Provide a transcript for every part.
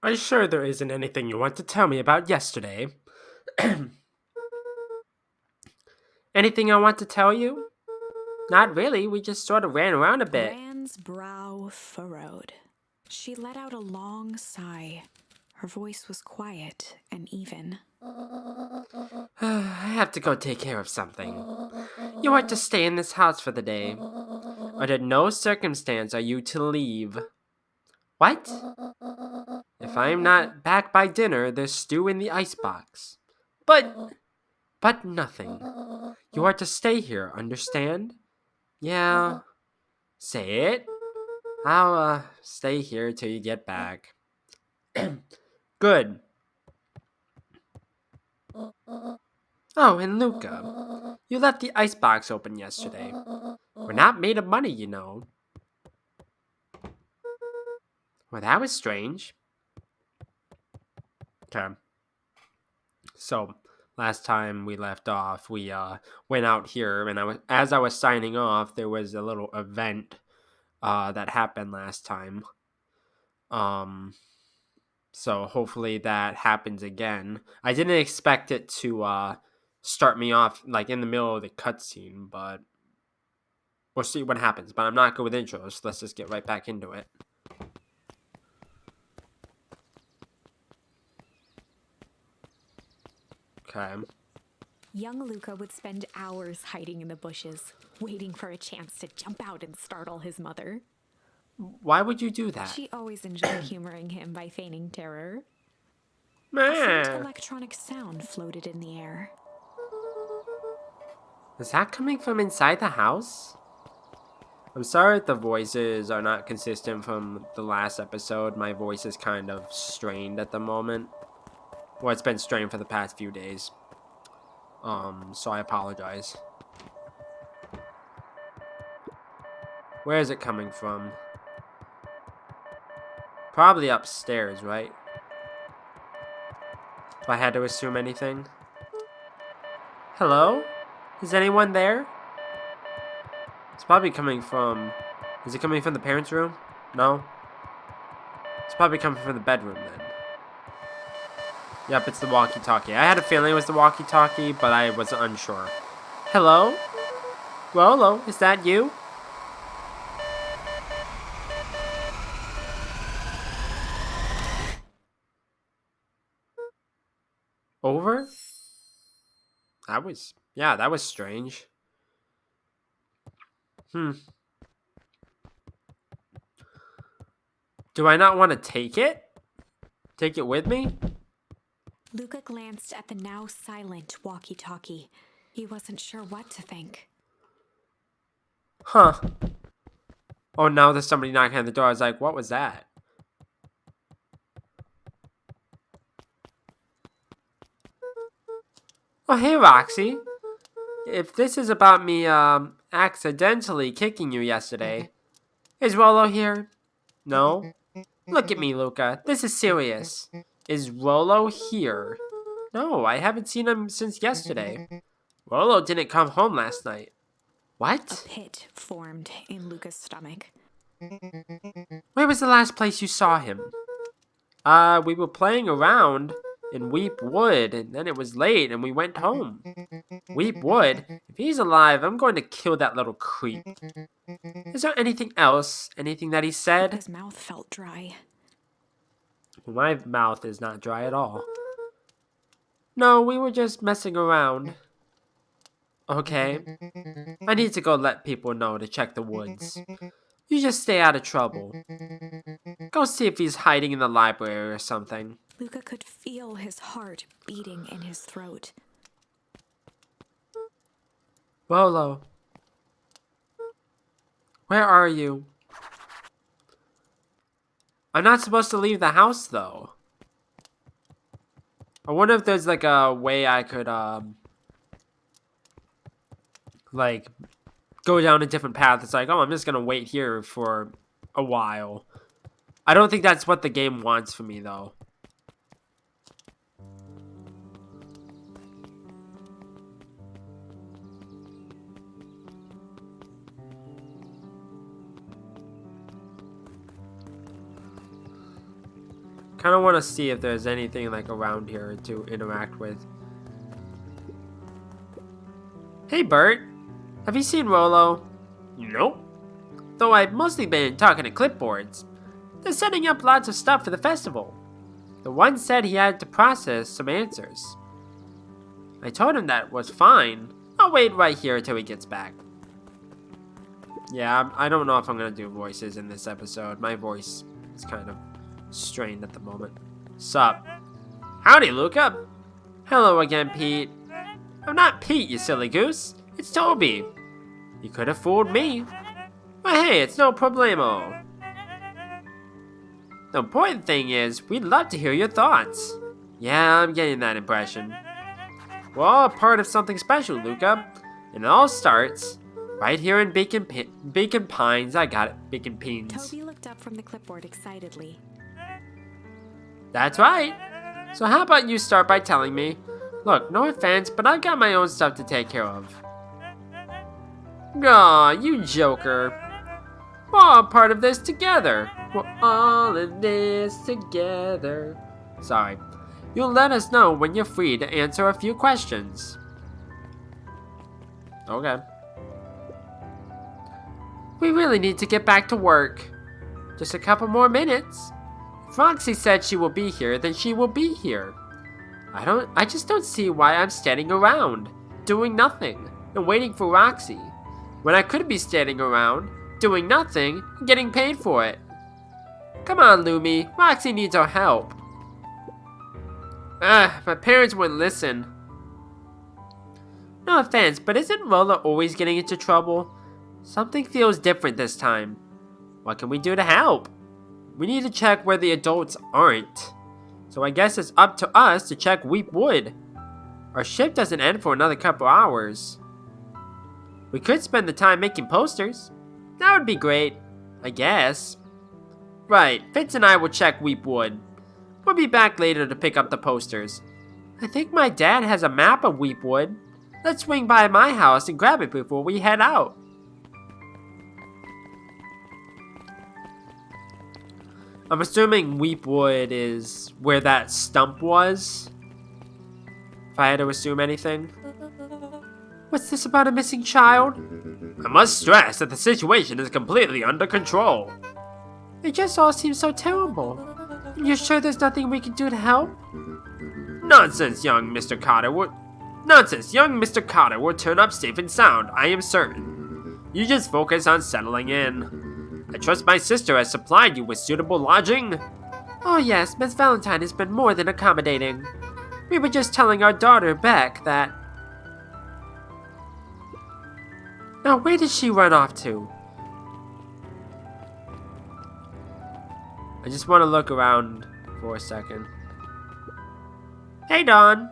Are you sure there isn't anything you want to tell me about yesterday? Anything I want to tell you? Not really, we just sort of ran around a bit. Rand's brow furrowed. She let out a long sigh. Her voice was quiet and even. I have to go take care of something. You are to stay in this house for the day. Under no circumstance are you to leave. What? If I am not back by dinner, there's stew in the icebox. But nothing. You are to stay here, understand? Yeah. Say it. I'll, stay here till you get back. Good. Oh, and Luca, you left the icebox open yesterday. We're not made of money, you know. Well, that was strange. Okay. So, last time we left off, we went out here, and as I was signing off, there was a little event that happened last time. Um, so hopefully that happens again. I didn't expect it to start me off like in the middle of the cutscene, but we'll see what happens. But I'm not good with intros, so let's just get right back into it. Okay. Young Luca would spend hours hiding in the bushes, waiting for a chance to jump out and startle his mother. Why would you do that? She always enjoyed humoring him by feigning terror. A faint Meh. electronic sound floated in the air. Is that coming from inside the house? I'm sorry if the voices are not consistent from the last episode. My voice is kind of strained at the moment. Well, it's been strained for the past few days. So I apologize. Where is it coming from? Probably upstairs, right? If I had to assume anything. Hello? Is anyone there? It's probably coming from... Is it coming from the parents' room? No? It's probably coming from the bedroom then. Yep, it's the walkie-talkie. I had a feeling it was the walkie-talkie, but I was unsure. Hello? Rolo, is that you? Over? That was strange. Hmm. Do I not want to take it? Take it with me? Luca glanced at the now silent walkie-talkie. He wasn't sure what to think. Huh. Oh, now there's somebody knocking on the door. I was like, what was that? Oh, hey, Roxy. If this is about me, accidentally kicking you yesterday, is Rolo here? No? Look at me, Luca. This is serious. Is Rolo here? No, I haven't seen him since yesterday. Rolo didn't come home last night. A What? pit formed in Luca's stomach. Where was the last place you saw him? We were playing around in Weep Wood, and then it was late, and we went home. Weep Wood? If he's alive, I'm going to kill that little creep. Is there anything else? Anything that he said? Luca's mouth felt dry. My mouth is not dry at all. No, we were just messing around. Okay. I need to go let people know to check the woods. You just stay out of trouble. Go see if he's hiding in the library or something. Luca could feel his heart beating in his throat. Rolo, where are you? I'm not supposed to leave the house, though. I wonder if there's, like, a way I could, like, go down a different path. It's like, oh, I'm just gonna wait here for a while. I don't think that's what the game wants for me, though. Kind of want to see if there's anything like around here to interact with. Hey Bert, have you seen Rolo? Nope. Though I've mostly been talking to clipboards. They're setting up lots of stuff for the festival. The one said he had to process some answers. I told him that was fine. I'll wait right here until he gets back. Yeah, I don't know if I'm going to do voices in this episode. My voice is kind of strained at the moment. Sup? Howdy, Luca. Hello again, Pete. I'm not Pete, you silly goose. It's Toby. You could have fooled me. But hey, it's no problemo. The important thing is, we'd love to hear your thoughts. Yeah, I'm getting that impression. We're all a part of something special, Luca. And it all starts right here in Beacon Pines. I got it, Beacon Pines. Toby looked up from the clipboard excitedly. That's right. So how about you start by telling me? Look, no offense, but I've got my own stuff to take care of. Aw, you joker. We're all part of this together. We're all in this together. Sorry. You'll let us know when you're free to answer a few questions. Okay. We really need to get back to work. Just a couple more minutes. If Roxy said she will be here, then she will be here. I just don't see why I'm standing around, doing nothing, and waiting for Roxy, when I could be standing around, doing nothing, and getting paid for it. Come on, Lumi, Roxy needs our help. My parents wouldn't listen. No offense, but isn't Rolla always getting into trouble? Something feels different this time. What can we do to help? We need to check where the adults aren't. So I guess it's up to us to check Weep Wood. Our shift doesn't end for another couple hours. We could spend the time making posters. That would be great, I guess. Right, Fitz and I will check Weep Wood. We'll be back later to pick up the posters. I think my dad has a map of Weep Wood. Let's swing by my house and grab it before we head out. I'm assuming Weep Wood is where that stump was. If I had to assume anything. What's this about a missing child? I must stress that the situation is completely under control. It just all seems so terrible. And you're sure there's nothing we can do to help? Nonsense, young Mr. Carter will turn up safe and sound, I am certain. You just focus on settling in. I trust my sister has supplied you with suitable lodging. Oh yes, Miss Valentine has been more than accommodating. We were just telling our daughter, Beck, that... Now where did she run off to? I just want to look around for a second. Hey, Dawn.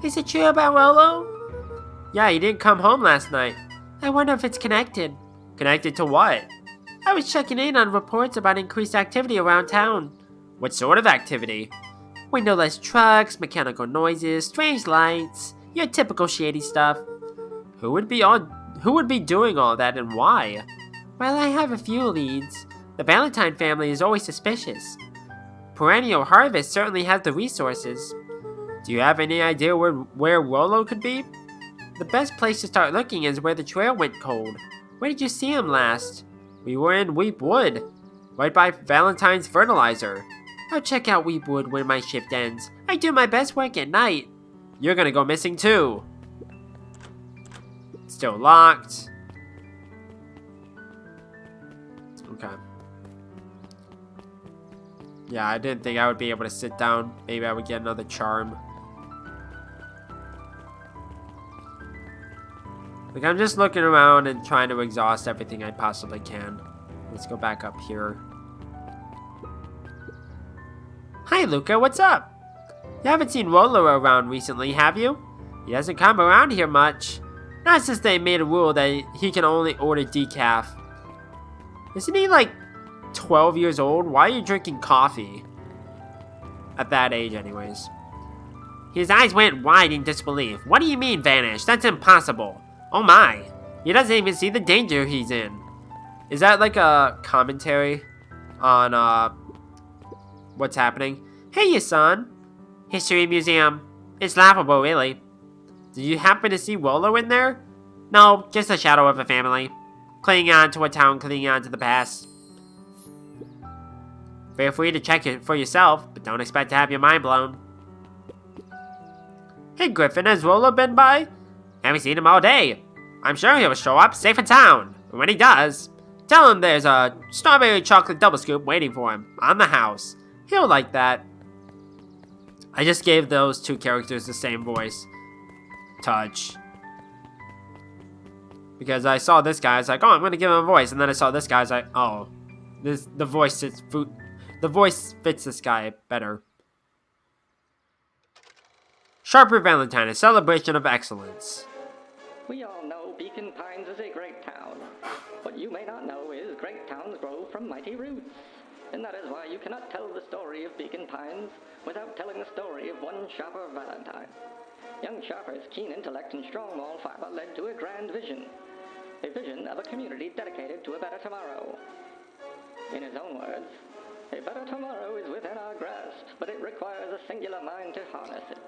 Is it true about Rolo? Yeah, he didn't come home last night. I wonder if it's connected. Connected to what? I was checking in on reports about increased activity around town. What sort of activity? Windowless trucks, mechanical noises, strange lights, your typical shady stuff. Who would be doing all that and why? Well, I have a few leads. The Valentine family is always suspicious. Perennial Harvest certainly has the resources. Do you have any idea where Rolo could be? The best place to start looking is where the trail went cold. Where did you see him last? We were in Weep Wood, right by Valentine's fertilizer. I'll check out Weep Wood when my shift ends. I do my best work at night. You're gonna go missing too. Still locked. Okay. Yeah, I didn't think I would be able to sit down. Maybe I would get another charm. Like, I'm just looking around and trying to exhaust everything I possibly can. Let's go back up here. Hi, Luca, what's up? You haven't seen Rolo around recently, have you? He doesn't come around here much. Not since they made a rule that he can only order decaf. Isn't he like 12 years old? Why are you drinking coffee? At that age, anyways. His eyes went wide in disbelief. What do you mean, vanish? That's impossible. Oh my. He doesn't even see the danger he's in. Is that like a commentary on What's happening? Hey, you son. History museum. It's laughable, really. Did you happen to see Rolo in there? No, just a shadow of a family. Clinging on to a town, clinging on to the past. Feel free to check it for yourself, but don't expect to have your mind blown. Hey Griffin, has Rolo been by? Haven't seen him all day. I'm sure he'll show up safe and sound. And when he does, tell him there's a strawberry chocolate double scoop waiting for him on the house. He'll like that. I just gave those two characters the same voice. Touch. Because I saw this guy, I was like, oh, I'm gonna give him a voice, and then I saw this guy, I was like, oh, the voice fits this guy better. Sharper Valentine, a celebration of excellence. We all know Beacon Pines is a great town. What you may not know is great towns grow from mighty roots. And that is why you cannot tell the story of Beacon Pines without telling the story of one Sharper Valentine. Young Sharper's keen intellect and strong moral fiber led to a grand vision. A vision of a community dedicated to a better tomorrow. In his own words, a better tomorrow is within our grasp, but it requires a singular mind to harness it.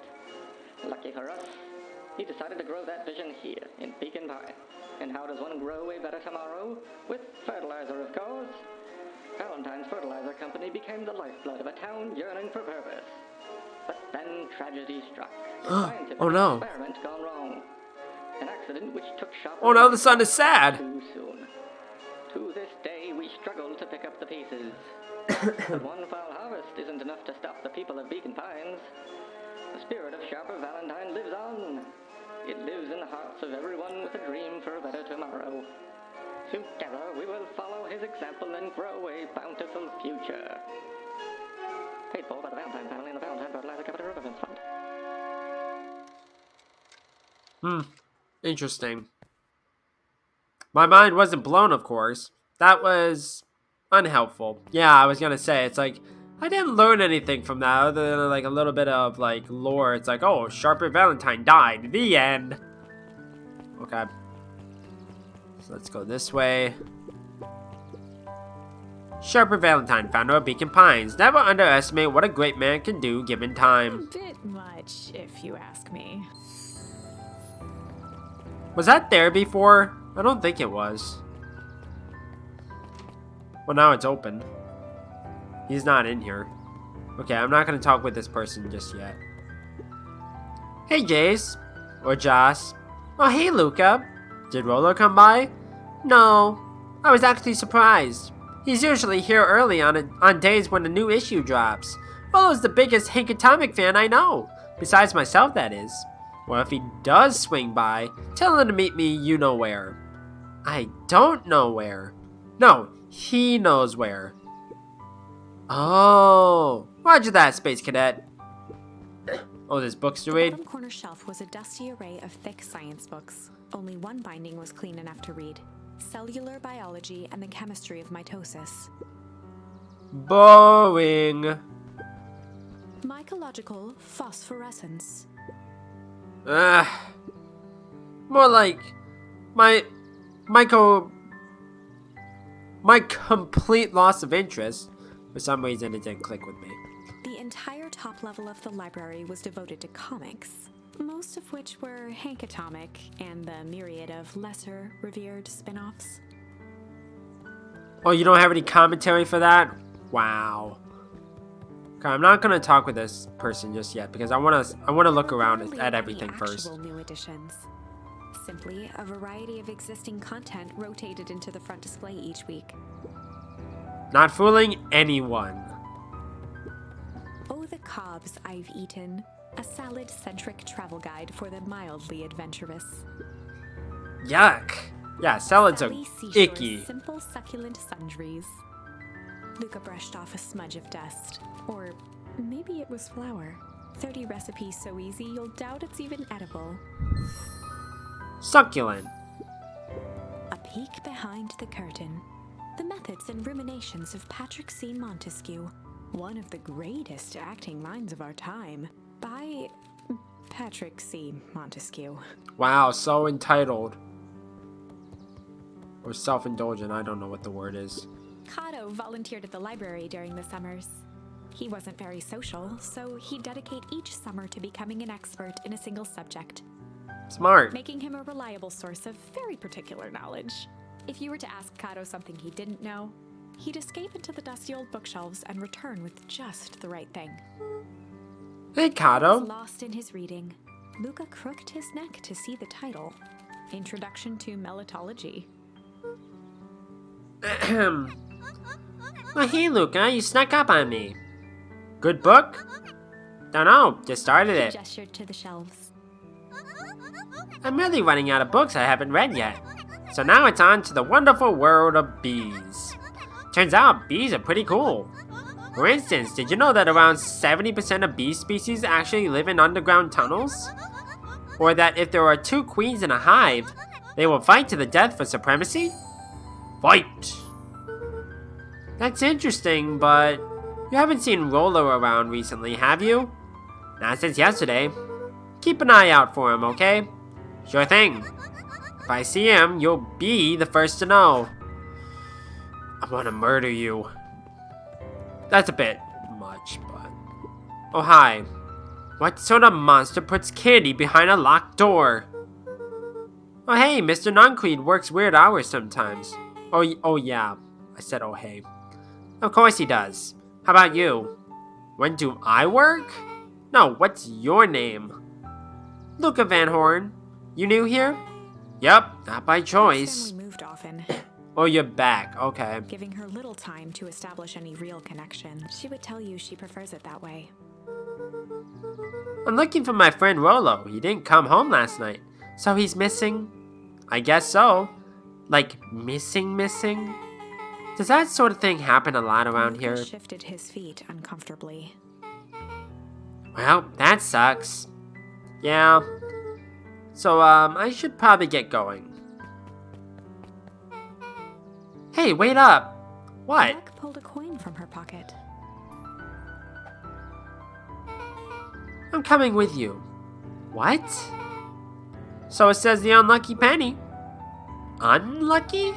Lucky for us, he decided to grow that vision here in Beacon Pine. And how does one grow a better tomorrow? With fertilizer, of course. Valentine's Fertilizer Company became the lifeblood of a town yearning for purpose. But then tragedy struck. Oh no. Experiment gone wrong. An accident which took Sharper. Oh no, the son is sad. Too soon. To this day, we struggle to pick up the pieces. But one foul harvest isn't enough to stop the people of Beacon Pines. The spirit of Sharper Valentine lives on. It lives in the hearts of everyone with a dream for a better tomorrow. Together, we will follow his example and grow a bountiful future. Paid for by the Valentine family and the Valentine Fertilizer Company Reverence Fund. Interesting. My mind wasn't blown, of course. That was unhelpful. Yeah, I was gonna say, it's like, I didn't learn anything from that other than like a little bit of like lore. It's like, oh, Sharper Valentine died. The end. Okay. So let's go this way. Sharper Valentine, founder of Beacon Pines. Never underestimate what a great man can do given time. A bit much, if you ask me. Was that there before? I don't think it was. Well, now it's open. He's not in here. Okay, I'm not going to talk with this person just yet. Hey, Jace. Or Joss. Oh, hey, Luca. Did Rolo come by? No. I was actually surprised. He's usually here early on days when a new issue drops. Rolo's the biggest Hank Atomic fan I know. Besides myself, that is. Well, if he does swing by, tell him to meet me you know where. I don't know where. No, he knows where. Oh, roger that, Space Cadet. Oh, there's books to The read? bottom corner shelf was a dusty array of thick science books. Only one binding was clean enough to read. Cellular Biology and the Chemistry of Mitosis. Boring. Mycological Phosphorescence. More like my complete loss of interest. For some reason, it didn't click with me. The entire top level of the library was devoted to comics, most of which were Hank Atomic and the myriad of lesser revered spin-offs. Oh, you don't have any commentary for that? Wow. Okay, I'm not gonna talk with this person just yet because I wanna look around Rarely at any everything first. actual new additions. Simply a variety of existing content rotated into the front display each week. Not fooling anyone. Oh, the cobs I've eaten. A salad-centric travel guide for the mildly adventurous. Yuck. Yeah, salads are Sally Seashore's icky. Simple succulent sundries. Luca brushed off a smudge of dust. Or maybe it was flour. 30 recipes so easy you'll doubt it's even edible. Succulent. A peek behind the curtain. The methods and ruminations of Patrick C. Montesquieu. One of the greatest acting minds of our time. By Patrick C. Montesquieu. Wow, so entitled. Or self-indulgent, I don't know what the word is. Kato volunteered at the library during the summers. He wasn't very social, so he'd dedicate each summer to becoming an expert in a single subject, Smart. making him a reliable source of very particular knowledge. If you were to ask Kato something he didn't know, he'd escape into the dusty old bookshelves and return with just the right thing. Hey, Kato. Lost in his reading, Luca crooked his neck to see the title, Introduction to Melitology. Well, hey, Luca, you snuck up on me. Good book? Don't know, just started He it. gestured to the shelves. I'm really running out of books I haven't read yet. So now it's on to the wonderful world of bees. Turns out bees are pretty cool. For instance, did you know that around 70% of bee species actually live in underground tunnels? Or that if there are two queens in a hive, they will fight to the death for supremacy? Fight! That's interesting, but you haven't seen Rolo around recently, have you? Not since yesterday. Keep an eye out for him, okay? Sure thing. If I see him, you'll be the first to know. I want to murder you. That's a bit much, but... Oh, hi. What sort of monster puts candy behind a locked door? Oh, hey, Mr. Noncreed works weird hours sometimes. Oh yeah. I said oh, hey. Of course he does. How about you? When do I work? No, what's your name? Luca Van Horn. You new here? Yep, not by choice. His family moved often, Oh, you're back. Okay. giving her little time to establish any real connection. She would tell you she prefers it that way. I'm looking for my friend Rolo. He didn't come home last night. So he's missing? I guess so. Like, missing? Does that sort of thing happen a lot around Luca here? shifted his feet uncomfortably. Well, that sucks. Yeah. So, I should probably get going. Hey, wait up! What? Beck pulled a coin from her pocket. I'm coming with you. What? So it says the unlucky penny. Unlucky?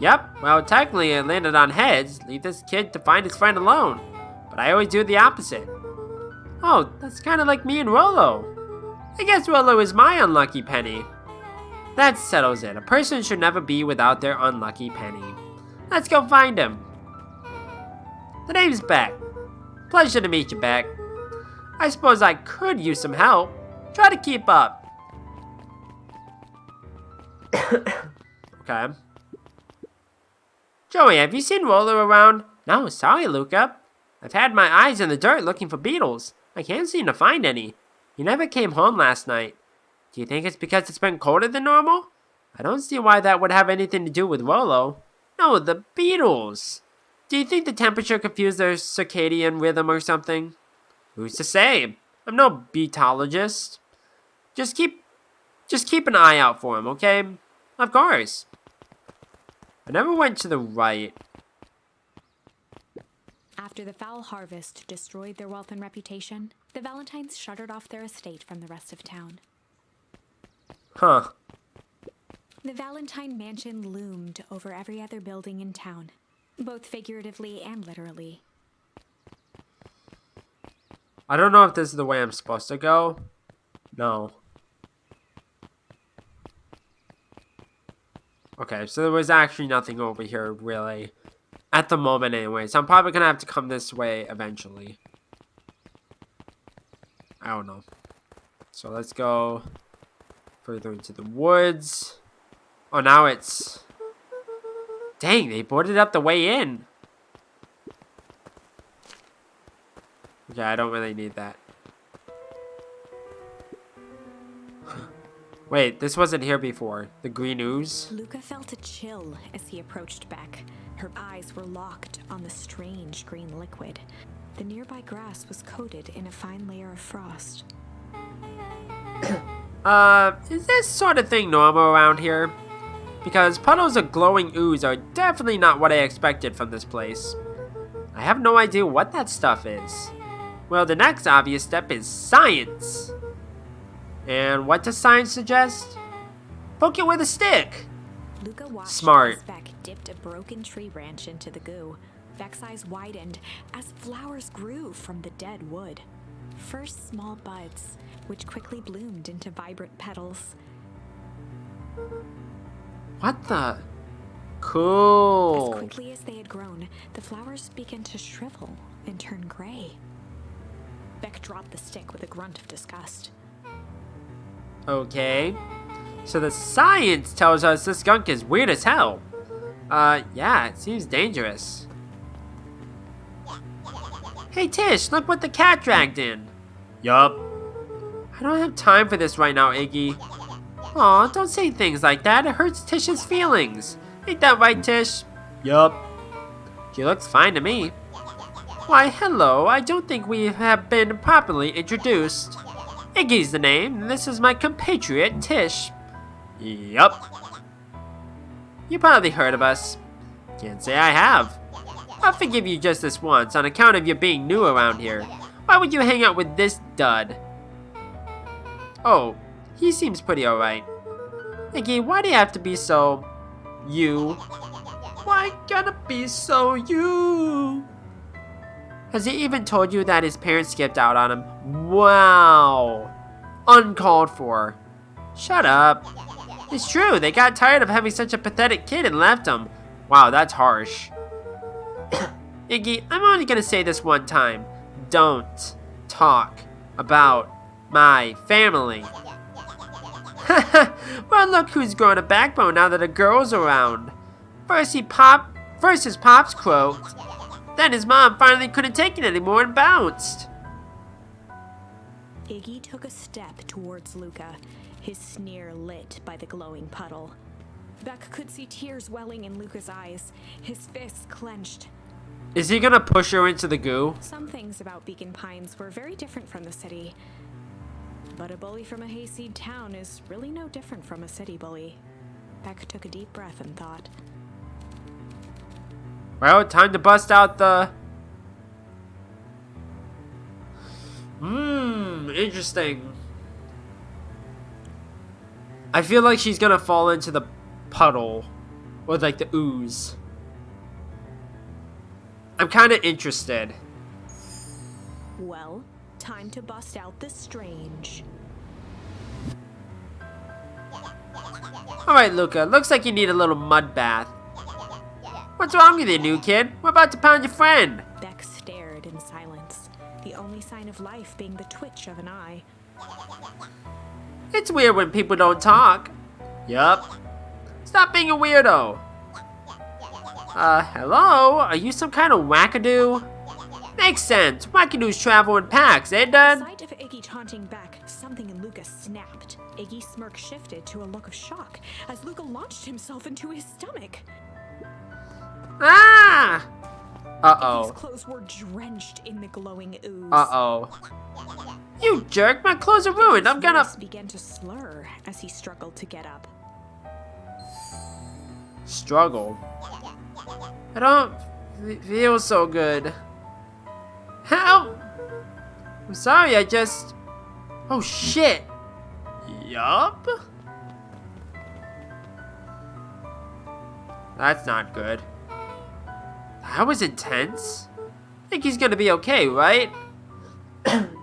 Yep, well, technically it landed on heads. Leave this kid to find his friend alone. But I always do the opposite. Oh, that's kind of like me and Rolo. I guess Rolo is my unlucky penny. That settles it. A person should never be without their unlucky penny. Let's go find him. The name's Beck. Pleasure to meet you, Beck. I suppose I could use some help. Try to keep up. Okay. Joey, have you seen Rolo around? No, sorry, Luca. I've had my eyes in the dirt looking for beetles. I can't seem to find any. He never came home last night. Do you think it's because it's been colder than normal? I don't see why that would have anything to do with Rolo. No, the beetles. Do you think the temperature confused their circadian rhythm or something? Who's to say? I'm no beetologist. Just keep an eye out for him, okay? Of course. I never went to the right. After the foul harvest destroyed their wealth and reputation, the Valentines shuttered off their estate from the rest of town. Huh. The Valentine mansion loomed over every other building in town, both figuratively and literally. I don't know if this is the way I'm supposed to go. No. Okay, so there was actually nothing over here, really. At the moment, anyway. So I'm probably going to have to come this way eventually. I don't know. So let's go further into the woods. Oh, now it's... Dang, they boarded up the way in. Okay, I don't really need that. Wait, this wasn't here before. The green ooze? Luca felt a chill as he approached Beck. Her eyes were locked on the strange green liquid. The nearby grass was coated in a fine layer of frost. Is this sort of thing normal around here? Because puddles of glowing ooze are definitely not what I expected from this place. I have no idea what that stuff is. Well, the next obvious step is science. And what does science suggest? Poke it with a stick. Luca watched Smart. as Beck dipped a broken tree branch into the goo, Beck's eyes widened as flowers grew from the dead wood. First small buds, which quickly bloomed into vibrant petals. What the? As Cool. quickly as they had grown, the flowers began to shrivel and turn gray. Beck dropped the stick with a grunt of disgust. Okay. So the science tells us this skunk is weird as hell. Yeah, it seems dangerous. Hey Tish, look what the cat dragged in. Yup. I don't have time for this right now, Iggy. Aw, don't say things like that. It hurts Tish's feelings. Ain't that right, Tish? Yup. She looks fine to me. Why, hello. I don't think we have been properly introduced. Iggy's the name, and this is my compatriot, Tish. Yup. You probably heard of us. Can't say I have. I'll forgive you just this once on account of you being new around here. Why would you hang out with this dud? Oh, he seems pretty alright. Iggy, why do you have to be so... you? Why gotta be so you? Has he even told you that his parents skipped out on him? Wow. Uncalled for. Shut up. It's true, they got tired of having such a pathetic kid and left him. Wow, that's harsh. Iggy, I'm only gonna say this one time. Don't talk about my family. Well, look who's growing a backbone now that a girl's around. First his pops croaked. Then his mom finally couldn't take it anymore and bounced. Iggy took a step towards Luca, his sneer lit by the glowing puddle. Beck could see tears welling in Luca's eyes, his fists clenched. Is he gonna push her into the goo? Some things about Beacon Pines were very different from the city. But a bully from a hayseed town is really no different from a city bully. Beck took a deep breath and thought. Well, time to bust out the... interesting. I feel like she's gonna fall into the puddle. Or like the ooze. I'm kinda interested. Well, time to bust out the strange. Alright, Luca, looks like you need a little mud bath. What's wrong with you, new kid? We're about to pound your friend. Beck stared in silence, the only sign of life being the twitch of an eye. It's weird when people don't talk. Yup. Stop being a weirdo. Hello? Are you some kind of wackadoo? Makes sense. Wackadoos travel in packs, eh, At Dad? the sight of Iggy taunting Beck, something in Luca snapped. Iggy's smirk shifted to a look of shock as Luca launched himself into his stomach. Ah! Iggy's Uh-oh. clothes were drenched in the glowing ooze. Uh-oh. You jerk, my clothes are ruined. I'm gonna... His voice began to slur as he struggled to get up. Struggle. I don't feel so good. Help! I'm sorry, I just... Oh, shit. Yup. That's not good. That was intense. Think he's gonna be okay, right?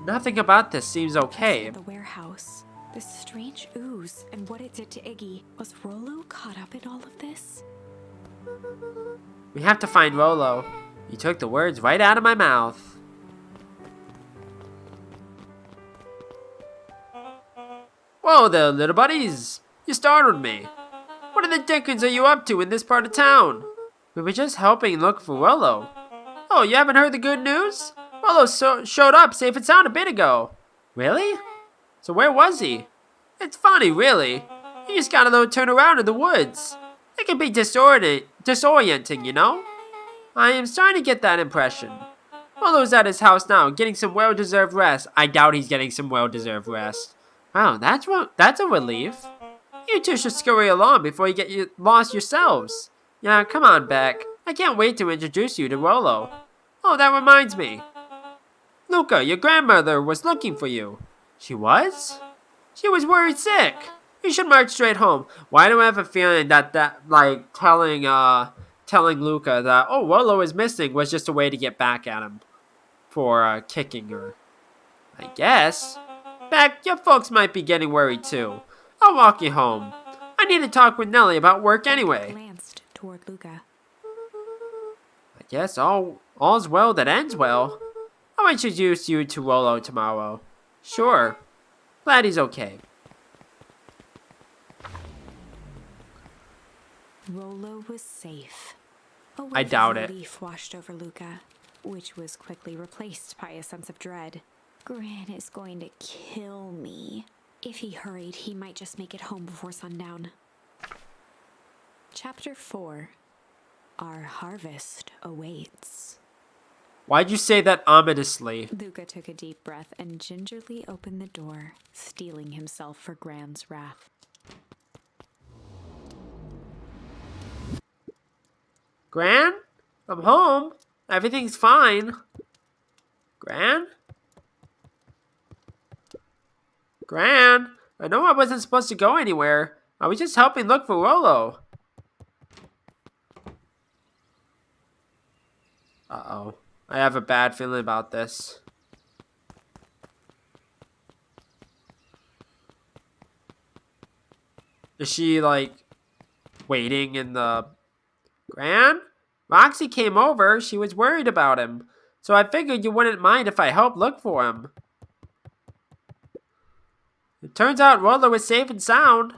Nothing about this seems okay. At the warehouse, this strange ooze and what it did to Iggy. Was Rollo caught up in all of this? We have to find Rolo. You took the words right out of my mouth. Whoa there, little buddies. You startled me. What in the dickens are you up to in this part of town? We were just helping look for Rolo. Oh, you haven't heard the good news? Rolo showed up safe and sound a bit ago. Really? So where was he? It's funny, really. He just got a little turn around in the woods. It can be disorienting, you know? I am starting to get that impression. Rolo's at his house now, getting some well-deserved rest. I doubt he's getting some well-deserved rest. Wow, that's a relief. You two should scurry along before you get lost yourselves. Yeah, come on, Beck. I can't wait to introduce you to Rolo. Oh, that reminds me. Luca, your grandmother was looking for you. She was? She was worried sick. You should march straight home. Why do I have a feeling that telling telling Luca that, oh, Rolo is missing was just a way to get back at him for kicking her. I guess. Beck, your folks might be getting worried too. I'll walk you home. I need to talk with Nellie about work anyway. Glanced toward Luca. I guess all's well that ends well. I'll introduce you to Rolo tomorrow. Sure. Glad he's okay. Rolo was safe. A I wave doubt of it. relief washed over Luca, which was quickly replaced by a sense of dread. Gran is going to kill me. If he hurried, he might just make it home before sundown. Chapter 4. Our harvest awaits. Why'd you say that ominously? Luca took a deep breath and gingerly opened the door, steeling himself for Gran's wrath. Gran? I'm home. Everything's fine. Gran? Gran? I know I wasn't supposed to go anywhere. I was just helping look for Rolo. Uh-oh. I have a bad feeling about this. Is she, like, waiting in the... Gran? Roxy came over. She was worried about him. So I figured you wouldn't mind if I helped look for him. It turns out Rolo is safe and sound.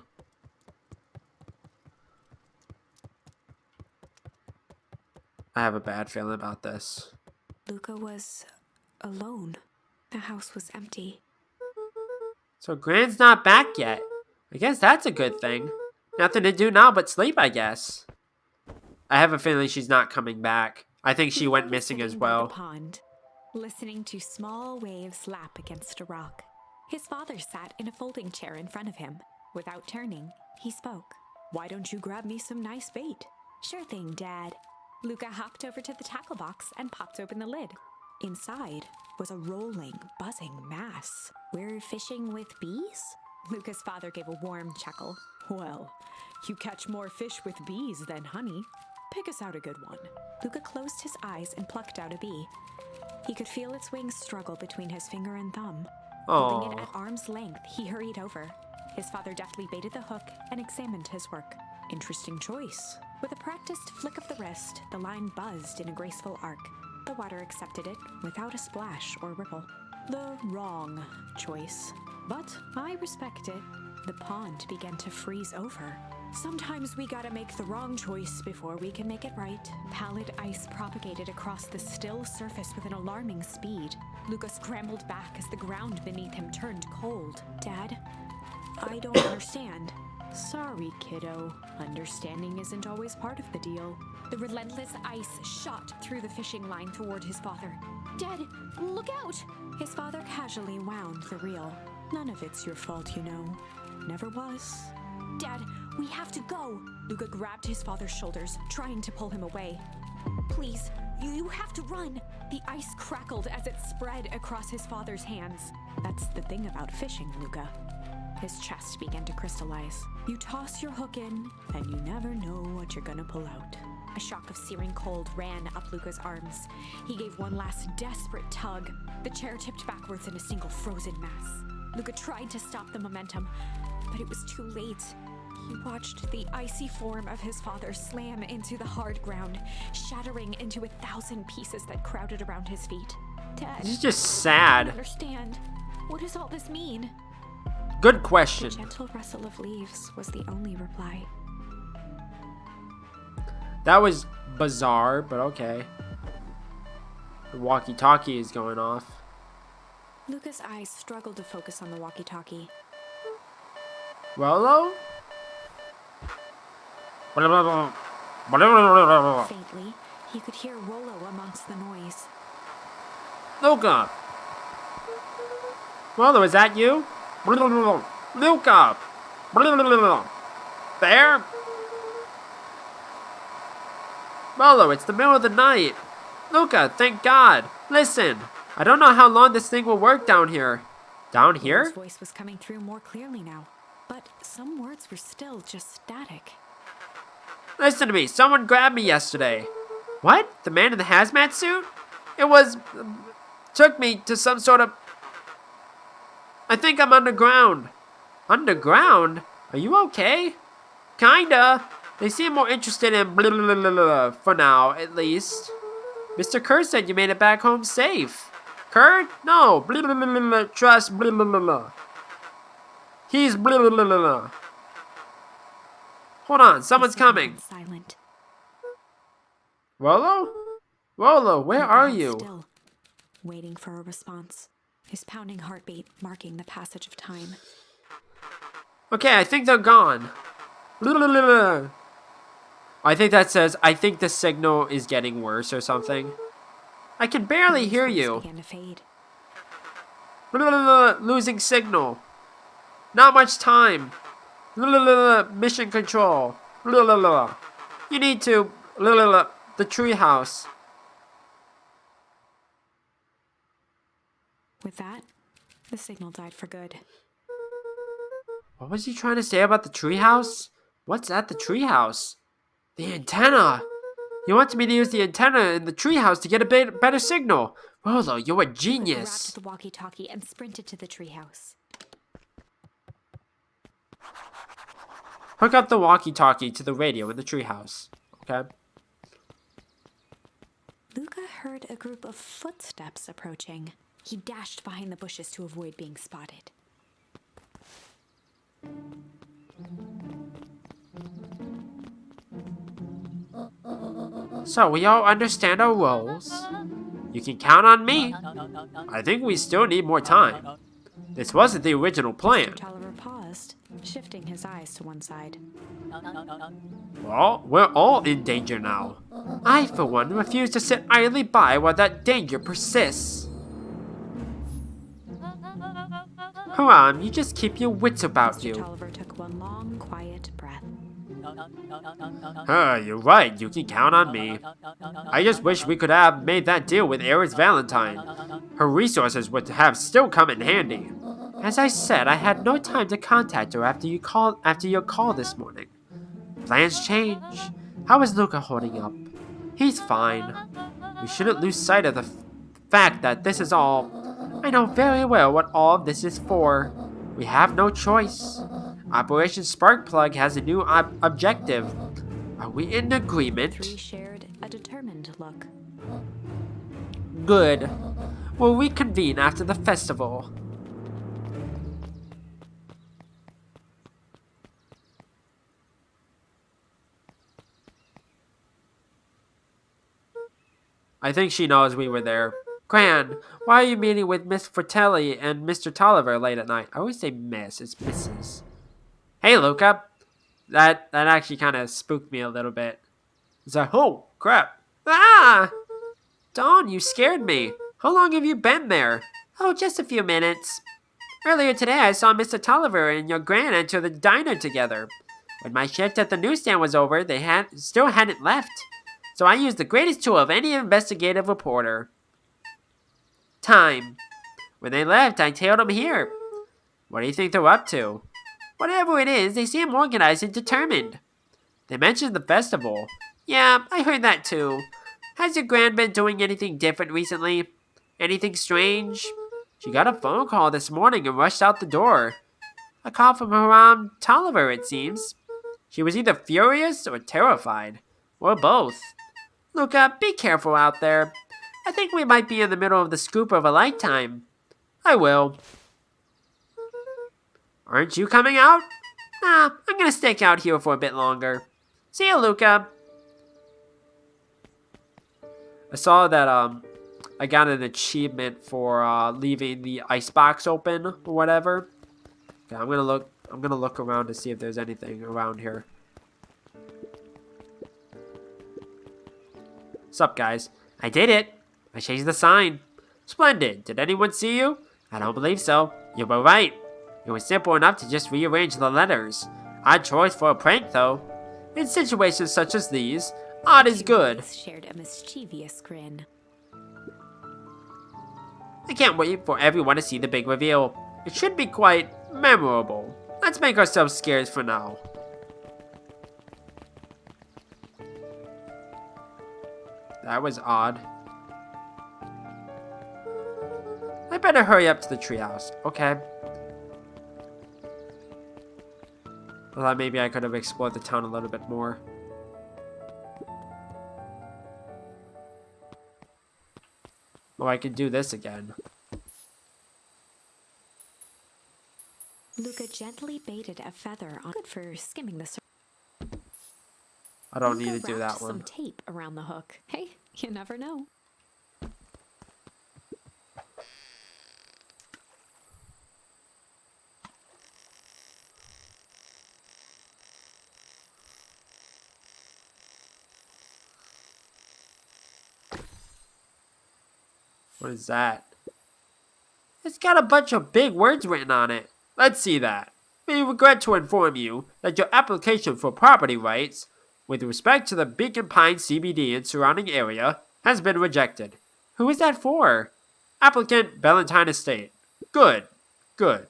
I have a bad feeling about this. Luca was alone. The house was empty. So Gran's not back yet. I guess that's a good thing. Nothing to do now but sleep, I guess. I have a feeling she's not coming back. I think she went missing as Sitting by the well. pond, listening to small waves lap against a rock. His father sat in a folding chair in front of him. Without turning, he spoke. "Why don't you grab me some nice bait?" "Sure thing, Dad." Luca hopped over to the tackle box and popped open the lid. Inside was a rolling, buzzing mass. "We're fishing with bees?" Luca's father gave a warm chuckle. "Well, you catch more fish with bees than honey. Pick us out a good one." Luca closed his eyes and plucked out a bee. He could feel its wings struggle between his finger and thumb. Holding it Aww. at arm's length, he hurried over. His father deftly baited the hook and examined his work. "Interesting choice." With a practiced flick of the wrist, the line buzzed in a graceful arc. The water accepted it without a splash or ripple. The wrong choice. But I respect it. The pond began to freeze over. "Sometimes we gotta make the wrong choice before we can make it right." Pallid ice propagated across the still surface with an alarming speed. Luca scrambled back as the ground beneath him turned cold. "Dad, I don't understand." "Sorry, kiddo. Understanding isn't always part of the deal." The relentless ice shot through the fishing line toward his father. "Dad, look out!" His father casually wound the reel. "None of it's your fault, you know. Never was." "Dad, we have to go!" Luca grabbed his father's shoulders, trying to pull him away. "Please, you have to run!" The ice crackled as it spread across his father's hands. "That's the thing about fishing, Luca." His chest began to crystallize. You toss your hook in, and you never know what you're gonna pull out. A shock of searing cold ran up Luca's arms. He gave one last desperate tug. The chair tipped backwards in a single frozen mass. Luca tried to stop the momentum, but it was too late. He watched the icy form of his father slam into the hard ground, shattering into 1,000 pieces that crowded around his feet. "Dad, This is just I sad. don't understand. What does all this mean?" Good The question. gentle rustle of leaves was the only reply. That was bizarre, but okay. The walkie-talkie is going off. Luca's eyes struggled to focus on the walkie-talkie. Rolo? Faintly, he could hear Rolo amongst the noise. Luca! Rolo, is that you? Luca! There? Rolo, it's the middle of the night. Luca, thank God. Listen, I don't know how long this thing will work down here. Down Rolo's here? voice was coming through more clearly now, but some words were still just static. Listen to me. Someone grabbed me yesterday. What? The man in the hazmat suit? It was... took me to some sort of... I think I'm underground. Underground? Are you okay? Kinda. They seem more interested in blah, blah, blah, blah, for now, at least. Mr. Kerr said you made it back home safe. Kerr? No. Blah, blah, blah, blah, blah. Trust. Blah, blah, blah, blah. He's blah, blah, blah, blah, blah. Hold on. Someone's coming. Silent. Rollo? Rollo, where are Held you? Still, waiting for a response. His pounding heartbeat marking the passage of time. Okay, I think they're gone. Blah, blah, blah, blah. I think that says, I think the signal is getting worse or something. I can barely hear His voice you. began to fade. Blah, blah, blah, blah. Losing signal. Not much time. Blah, blah, blah, blah. Mission control. Blah, blah, blah. You need to... Blah, blah, blah. The treehouse. With that, the signal died for good. What was he trying to say about the treehouse? What's at the treehouse? The antenna! He wants me to use the antenna in the treehouse to get a better signal. Rollo, you're a He genius. grabbed the walkie-talkie and sprinted to the treehouse. Hook up the walkie-talkie to the radio in the treehouse. Okay? Luca heard a group of footsteps approaching. He dashed behind the bushes to avoid being spotted. So we all understand our roles. You can count on me. I think we still need more time. This wasn't the original plan. Mr. Tolliver paused, shifting his eyes to one side. Well, we're all in danger now. I, for one, refuse to sit idly by while that danger persists. Haram, you just keep your wits about Mr. you. Tolliver took one long, quiet breath. You're right, you can count on me. I just wish we could have made that deal with Eris Valentine. Her resources would have still come in handy. As I said, I had no time to contact her after your call this morning. Plans change. How is Luca holding up? He's fine. We shouldn't lose sight of the fact that this is all... I know very well what all of this is for. We have no choice. Operation Sparkplug has a new objective. Are we in agreement? Three shared a determined look. Good. We'll reconvene after the festival. I think she knows we were there. Gran, why are you meeting with Miss Fratelli and Mr. Tolliver late at night? I always say Miss, it's Mrs. Hey, Luca. That actually kind of spooked me a little bit. It's like, oh, crap. Ah! Dawn, you scared me. How long have you been there? Oh, just a few minutes. Earlier today, I saw Mr. Tolliver and your Gran enter the diner together. When my shift at the newsstand was over, they still hadn't left. So I used the greatest tool of any investigative reporter. Time. When they left, I tailed them here. What do you think they're up to? Whatever it is, they seem organized and determined. They mentioned the festival. Yeah, I heard that too. Has your Gran been doing anything different recently? Anything strange? She got a phone call this morning and rushed out the door. A call from Haram Tolliver, it seems. She was either furious or terrified. Or both. Luca, be careful out there. I think we might be in the middle of the scoop of a lifetime. I will. Aren't you coming out? Nah, I'm gonna stick out here for a bit longer. See you, Luca. I saw that I got an achievement for leaving the icebox open or whatever. Okay, I'm gonna look around to see if there's anything around here. Sup, guys? I did it. I changed the sign. Splendid. Did anyone see you? I don't believe so. You were right. It was simple enough to just rearrange the letters. Odd choice for a prank, though. In situations such as these, odd is good. Shared a mischievous grin. I can't wait for everyone to see the big reveal. It should be quite memorable. Let's make ourselves scarce for now. That was odd. I better hurry up to the treehouse. Okay. I thought maybe I could have explored the town a little bit more. Oh, I can do this again. Luca gently baited a feather on. Good for skimming the surface. I don't Luca need to do wrapped that one. some tape around the hook. Hey, you never know. What is that? It's got a bunch of big words written on it. Let's see that. We regret to inform you that your application for property rights with respect to the Beacon Pines CBD and surrounding area has been rejected. Who is that for? Applicant Valentine Estate. Good. Good.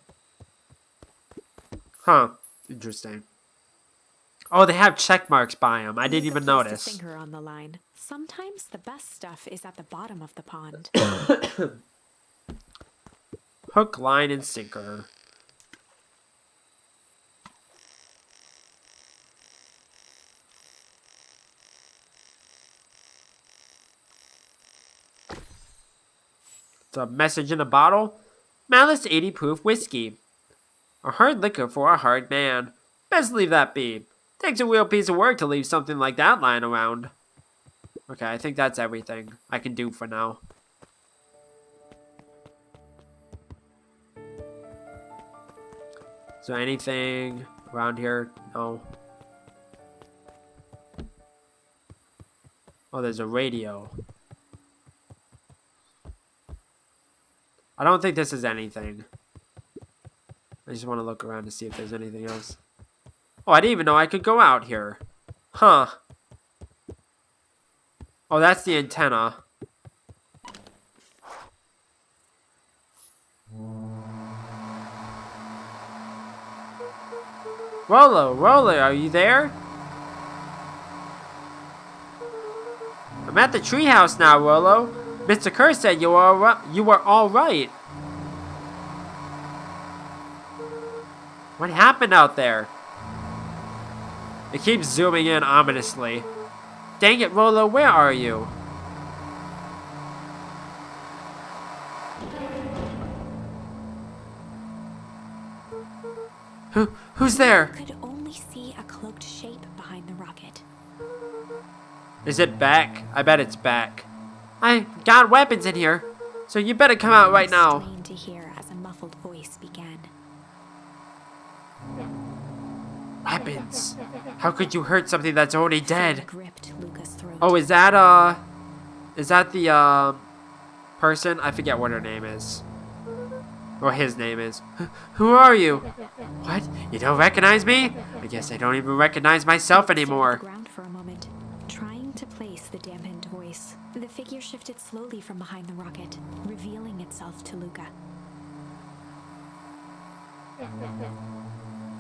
Huh. Interesting. Oh, they have check marks by them. I didn't even Luca placed notice. a finger on the line. Sometimes the best stuff is at the bottom of the pond. Hook, line, and sinker. It's a message in a bottle. Malice 80 proof whiskey. A hard liquor for a hard man. Best leave that be. Takes a real piece of work to leave something like that lying around. Okay, I think that's everything I can do for now. Is there anything around here? No. Oh, there's a radio. I don't think this is anything. I just want to look around to see if there's anything else. Oh, I didn't even know I could go out here. Huh. Oh, that's the antenna. Rollo, are you there? I'm at the treehouse now, Rollo. Mr. Kerr said you were all right. What happened out there? It keeps zooming in ominously. Dang it, Rollo, where are you? Who's there? Could only see a cloaked shape behind the rocket. Is it back? I bet it's back. I got weapons in here, so you better come out right now. Strained to hear as a muffled voice began. Weapons? How could you hurt something that's already dead? Gripped Luca's throat. Oh, is that the person? I forget what her name is. Or his name is. Who are you? What? You don't recognize me? I guess I don't even recognize myself Stared anymore. at the ground for a moment, trying to place the dampened voice. The figure shifted slowly from behind the rocket, revealing itself to Luca.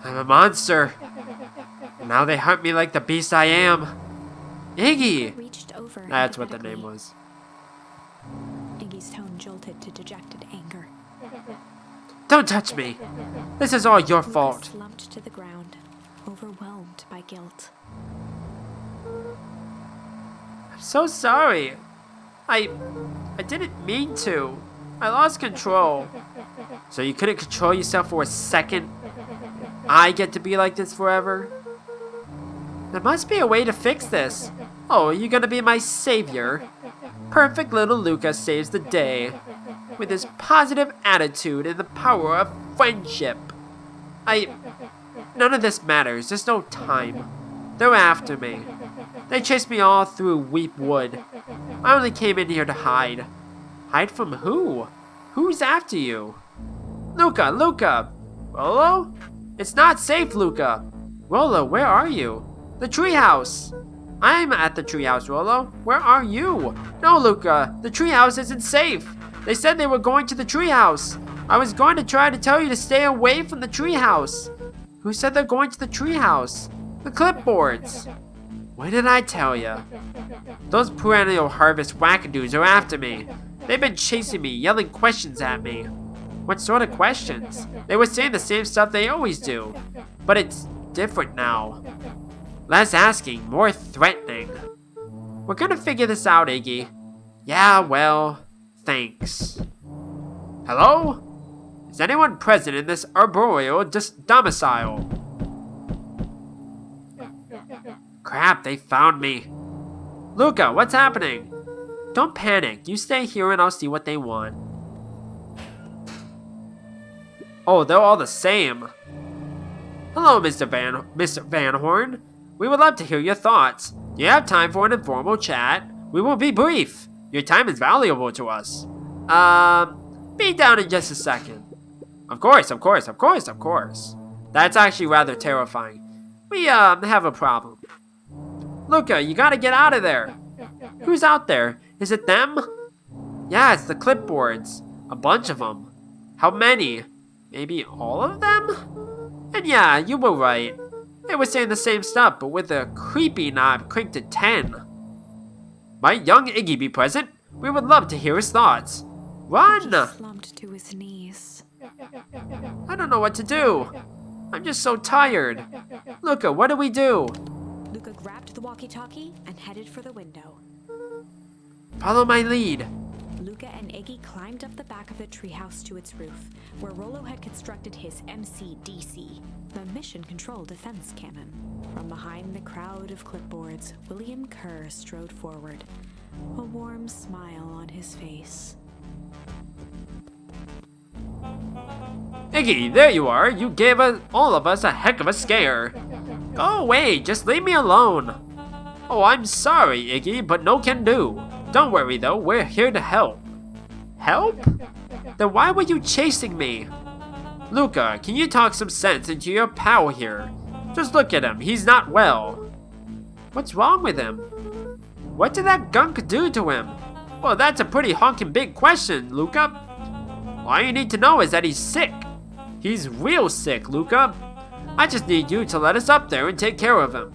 I'm a monster. And now they hunt me like the beast I am. Iggy! Reached over. That's what the name empathetically. was. Iggy's tone jolted to dejected anger. Don't touch me. This is all your Luca fault. slumped to the ground, overwhelmed by guilt. I'm so sorry. I didn't mean to. I lost control. So you couldn't control yourself for a second? I get to be like this forever? There must be a way to fix this. Oh, you're gonna be my savior. Perfect little Luca saves the day. With his positive attitude and the power of friendship. None of this matters. There's no time. They're after me. They chased me all through Weep Wood. I only came in here to hide. Hide from who? Who's after you? Luca! Rollo? It's not safe, Luca. Rollo, where are you? The treehouse. I'm at the treehouse, Rollo. Where are you? No, Luca. The treehouse isn't safe. They said they were going to the treehouse. I was going to try to tell you to stay away from the treehouse. Who said they're going to the treehouse? The clipboards. What did I tell ya? Those perennial harvest wackadoos are after me. They've been chasing me, yelling questions at me. What sort of questions? They were saying the same stuff they always do. But it's different now. Less asking, more threatening. We're gonna figure this out, Iggy. Yeah, well, thanks. Hello? Is anyone present in this arboreal domicile? Crap, they found me. Luca, what's happening? Don't panic. You stay here and I'll see what they want. Oh, they're all the same. Hello, Mr. Van Horn. We would love to hear your thoughts. Do you have time for an informal chat? We will be brief. Your time is valuable to us. Be down in just a second. Of course. That's actually rather terrifying. We, have a problem. Luca, you gotta get out of there. Who's out there? Is it them? Yeah, it's the clipboards. A bunch of them. How many? Maybe all of them? And yeah, you were right. They were saying the same stuff, but with a creepy knob cranked to 10. Might young Iggy be present? We would love to hear his thoughts. Run! He slumped to his knees. I don't know what to do. I'm just so tired. Luca, what do we do? Luca grabbed the walkie-talkie and headed for the window. Follow my lead. Luca and Iggy climbed up the back of the treehouse to its roof, where Rollo had constructed his MCDC, the Mission Control Defense Cannon. From behind the crowd of clipboards, William Kerr strode forward, a warm smile on his face. Iggy, there you are. You gave all of us a heck of a scare. Go away, just leave me alone. Oh, I'm sorry, Iggy, but no can do. Don't worry though, we're here to help. Help? Then why were you chasing me? Luca, can you talk some sense into your pal here? Just look at him, he's not well. What's wrong with him? What did that gunk do to him? Well, that's a pretty honkin' big question, Luca. All you need to know is that he's sick. He's real sick, Luca. I just need you to let us up there and take care of him.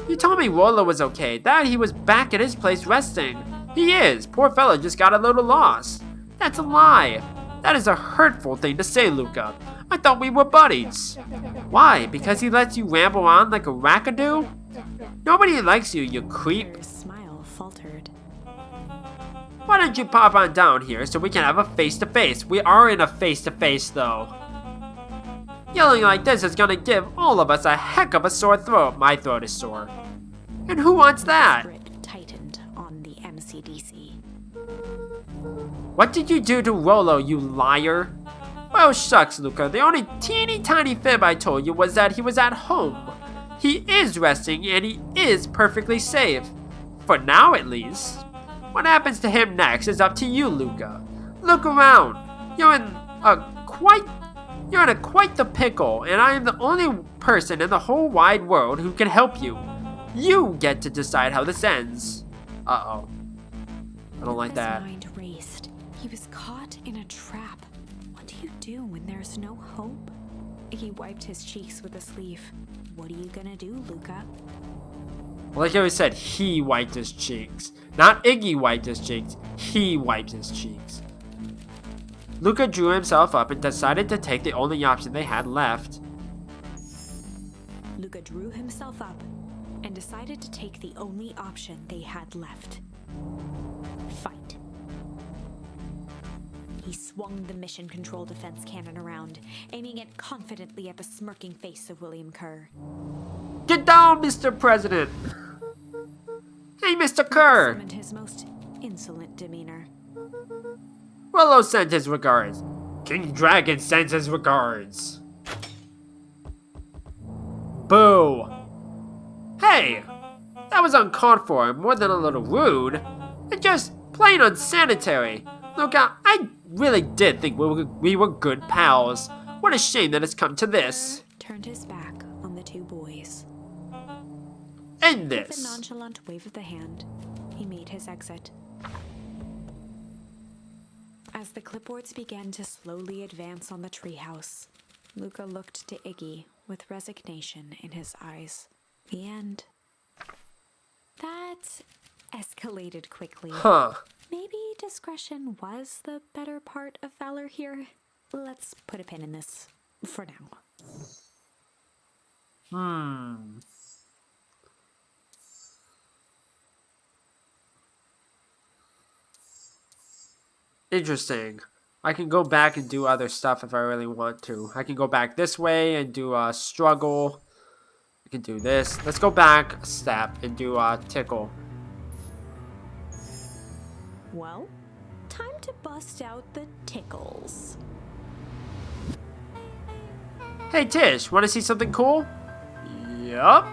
You told me Rollo was okay, that he was back at his place resting. He is. Poor fella just got a little lost. That's a lie. That is a hurtful thing to say, Luca. I thought we were buddies. Why? Because he lets you ramble on like a wackadoo? Nobody likes you, you creep. Kerr's smile faltered. Why don't you pop on down here so we can have a face-to-face? We are in a face-to-face, though. Yelling like this is gonna give all of us a heck of a sore throat. My throat is sore. And who wants that? Grip tightened on the MCDC. What did you do to Rollo, you liar? Well, shucks, Luca. The only teeny tiny fib I told you was that he was at home. He is resting and he is perfectly safe. For now, at least. What happens to him next is up to you, Luca. Look around. You're in quite the pickle, and I am the only person in the whole wide world who can help you. You get to decide how this ends. Uh-oh. I don't like that. His mind raced. He was caught in a trap. What do you do when there's no hope? He wiped his cheeks with a sleeve. What are you gonna do, Luca? Like I always said, he wiped his cheeks. Not Iggy wiped his cheeks. He wiped his cheeks. Luca drew himself up and decided to take the only option they had left. Luca drew himself up and decided to take the only option they had left. Fight. He swung the Mission Control Defense Cannon around, aiming it confidently at the smirking face of William Kerr. Get down, Mr. President! Hey, Mr. Kerr! Summoned his most insolent demeanor. Rollo sent his regards. King Dragon sends his regards. Boo! Hey! That was uncalled for, more than a little rude. And just plain unsanitary. Look, I really did think we were good pals. What a shame that it's come to this. Turned his back on the two boys. End With a this. nonchalant wave of the hand, he made his exit. As the clipboards began to slowly advance on the treehouse, Luca looked to Iggy with resignation in his eyes. The end. That escalated quickly. Huh. Maybe discretion was the better part of valor here. Let's put a pin in this for now. Interesting. I can go back and do other stuff if I really want to. I can go back this way and do a struggle. I can do this. Let's go back a step and do a tickle. Well, time to bust out the tickles. Hey Tish, want to see something cool? Yup.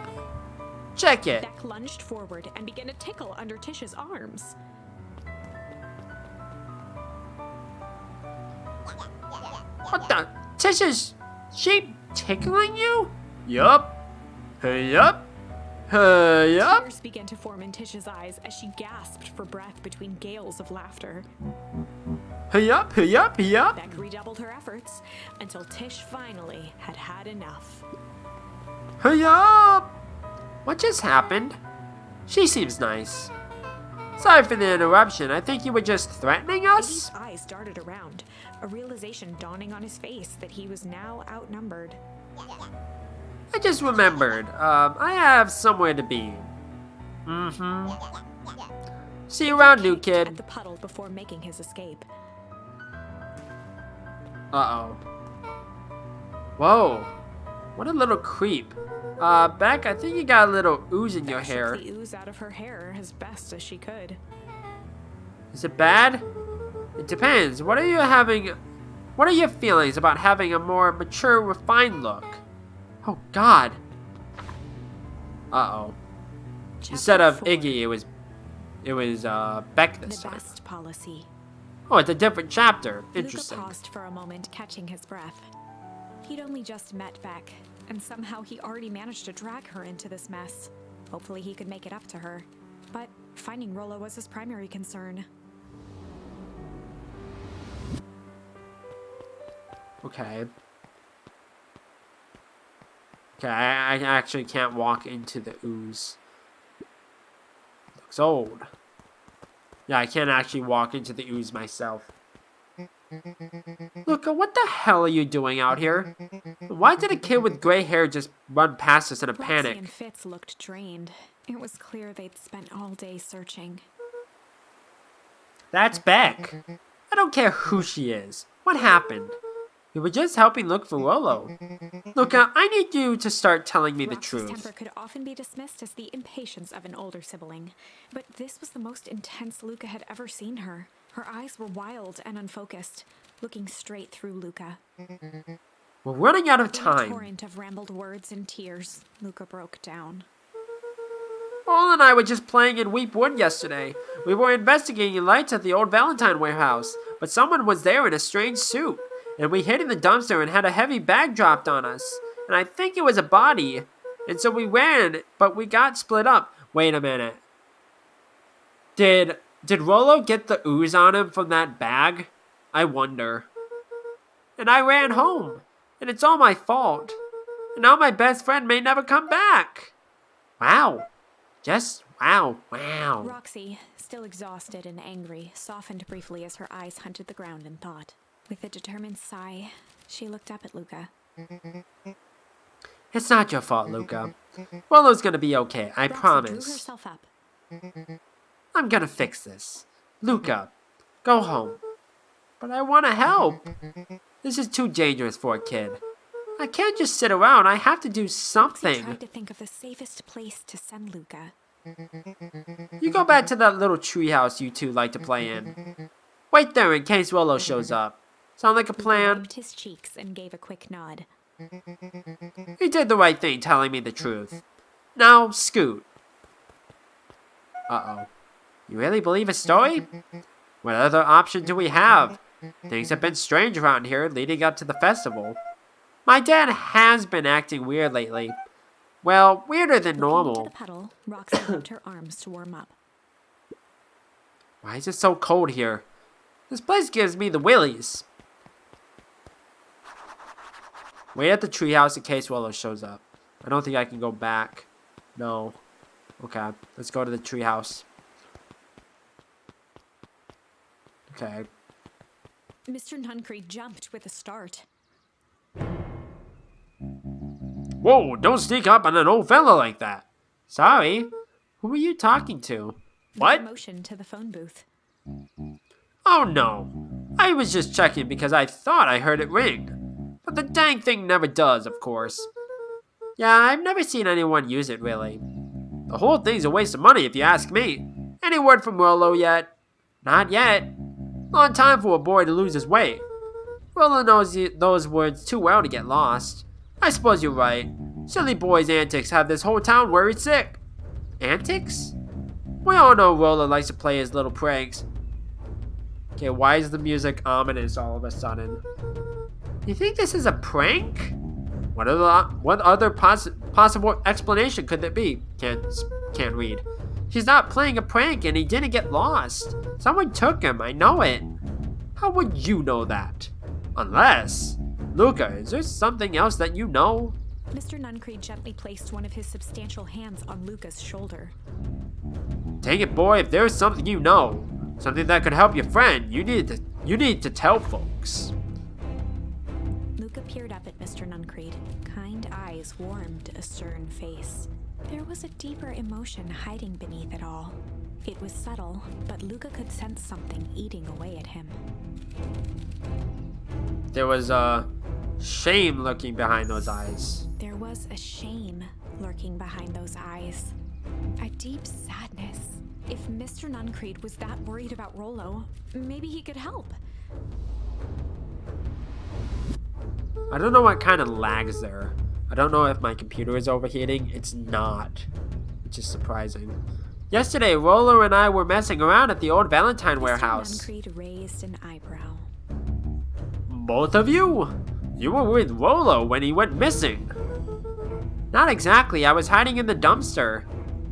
Check it. Beck lunged forward and began to tickle under Tish's arms. What the? Tish, is she tickling you? Yup. Yup. Yup. Tears began to form in Tish's eyes as she gasped for breath between gales of laughter. Yup. Yup. Yup. Beck redoubled her efforts until Tish finally had had enough. Yup. What just happened? She seems nice. Sorry for the interruption. I think you were just threatening us? Iggy's eyes darted around, a realization dawning on his face that he was now outnumbered. I just remembered. I have somewhere to be. See you around, new Kicked at kid. the puddle before making his escape. Uh-oh. Whoa. What a little creep. Beck, I think you got a little ooze in your Beck hair. shook the ooze out of her hair as best as she could. Is it bad? It depends. What are your feelings about having a more mature, refined look? Oh, God. Uh-oh. Instead of Chapter 4, Iggy, it was Beck the this time. best policy. Oh, it's a different chapter. Luca Interesting. paused for a moment, catching his breath. He'd only just met Beck, and somehow he already managed to drag her into this mess. Hopefully he could make it up to her. But finding Rollo was his primary concern. Okay. Okay, I actually can't walk into the ooze. Looks old. Yeah, I can't actually walk into the ooze myself. Luca, what the hell are you doing out here? Why did a kid with gray hair just run past us in a Roxy panic? and Fitz looked drained. It was clear they'd spent all day searching. That's Beck. I don't care who she is. What happened? We were just helping look for Rollo. Luca, I need you to start telling me the Roxy's truth. temper could often be dismissed as the impatience of an older sibling, but this was the most intense Luca had ever seen her. Her eyes were wild and unfocused, looking straight through Luca. We're running out of In a time. torrent of rambled words and tears, Luca broke down. Paul and I were just playing in Weep Wood yesterday. We were investigating lights at the old Valentine warehouse, but someone was there in a strange suit, and we hid in the dumpster and had a heavy bag dropped on us. And I think it was a body. And so we ran, but we got split up. Wait a minute. Did Rollo get the ooze on him from that bag? I wonder. And I ran home, and it's all my fault. And now my best friend may never come back. Wow. Just wow. Roxy, still exhausted and angry, softened briefly as her eyes hunted the ground in thought. With a determined sigh, she looked up at Luca. It's not your fault, Luca. Rollo's gonna be okay, I Roxy promise. drew herself up. I'm gonna fix this. Luca, go home. But I wanna help. This is too dangerous for a kid. I can't just sit around. I have to do Roxy something. tried to think of the safest place to send Luca. You go back to that little treehouse you two like to play in. Wait there in case Rollo shows up. Sound like a Luca plan? wiped his cheeks and gave a quick nod. You did the right thing telling me the truth. Now, scoot. Uh-oh. You really believe a story? What other option do we have? Things have been strange around here leading up to the festival. My dad has been acting weird lately. Well, weirder than Looking normal. into the puddle, Roxy rubbed her arms to warm up. Why is it so cold here? This place gives me the willies. Wait at the treehouse in case Rollo shows up. I don't think I can go back. No. Okay, let's go to the treehouse. Okay. Mr. Nuncreed jumped with a start. Whoa, don't sneak up on an old fella like that. Sorry. Who were you talking to? What? Luca motioned to the phone booth. Oh no. I was just checking because I thought I heard it ring. But the dang thing never does, of course. Yeah, I've never seen anyone use it, really. The whole thing's a waste of money if you ask me. Any word from Rollo yet? Not yet. Long time for a boy to lose his way. Rollo knows those words too well to get lost. I suppose you're right. Silly boy's antics have this whole town worried sick. Antics? We all know Rollo likes to play his little pranks. Okay, why is the music ominous all of a sudden? You think this is a prank? What other possible explanation could there be? Can't read. He's not playing a prank and he didn't get lost. Someone took him, I know it. How would you know that? Unless... Luca, is there something else that you know? Mr. Nuncreed gently placed one of his substantial hands on Luca's shoulder. Take it, boy, if there's something you know, something that could help your friend, you need to tell folks. Luca peered up at Mr. Nuncreed. Kind eyes warmed a stern face. There was a deeper emotion hiding beneath it all. It was subtle, but Luca could sense something eating away at him. There was a shame lurking behind those eyes. There was a shame lurking behind those eyes. A deep sadness. If Mr. Nuncreed was that worried about Rollo, maybe he could help. I don't know what kind of lags there. I don't know if my computer is overheating. It's not, which is surprising. Yesterday, Rollo and I were messing around at the old Valentine warehouse. Mr. Nuncreed raised an eyebrow. Both of you? You were with Rollo when he went missing. Not exactly. I was hiding in the dumpster.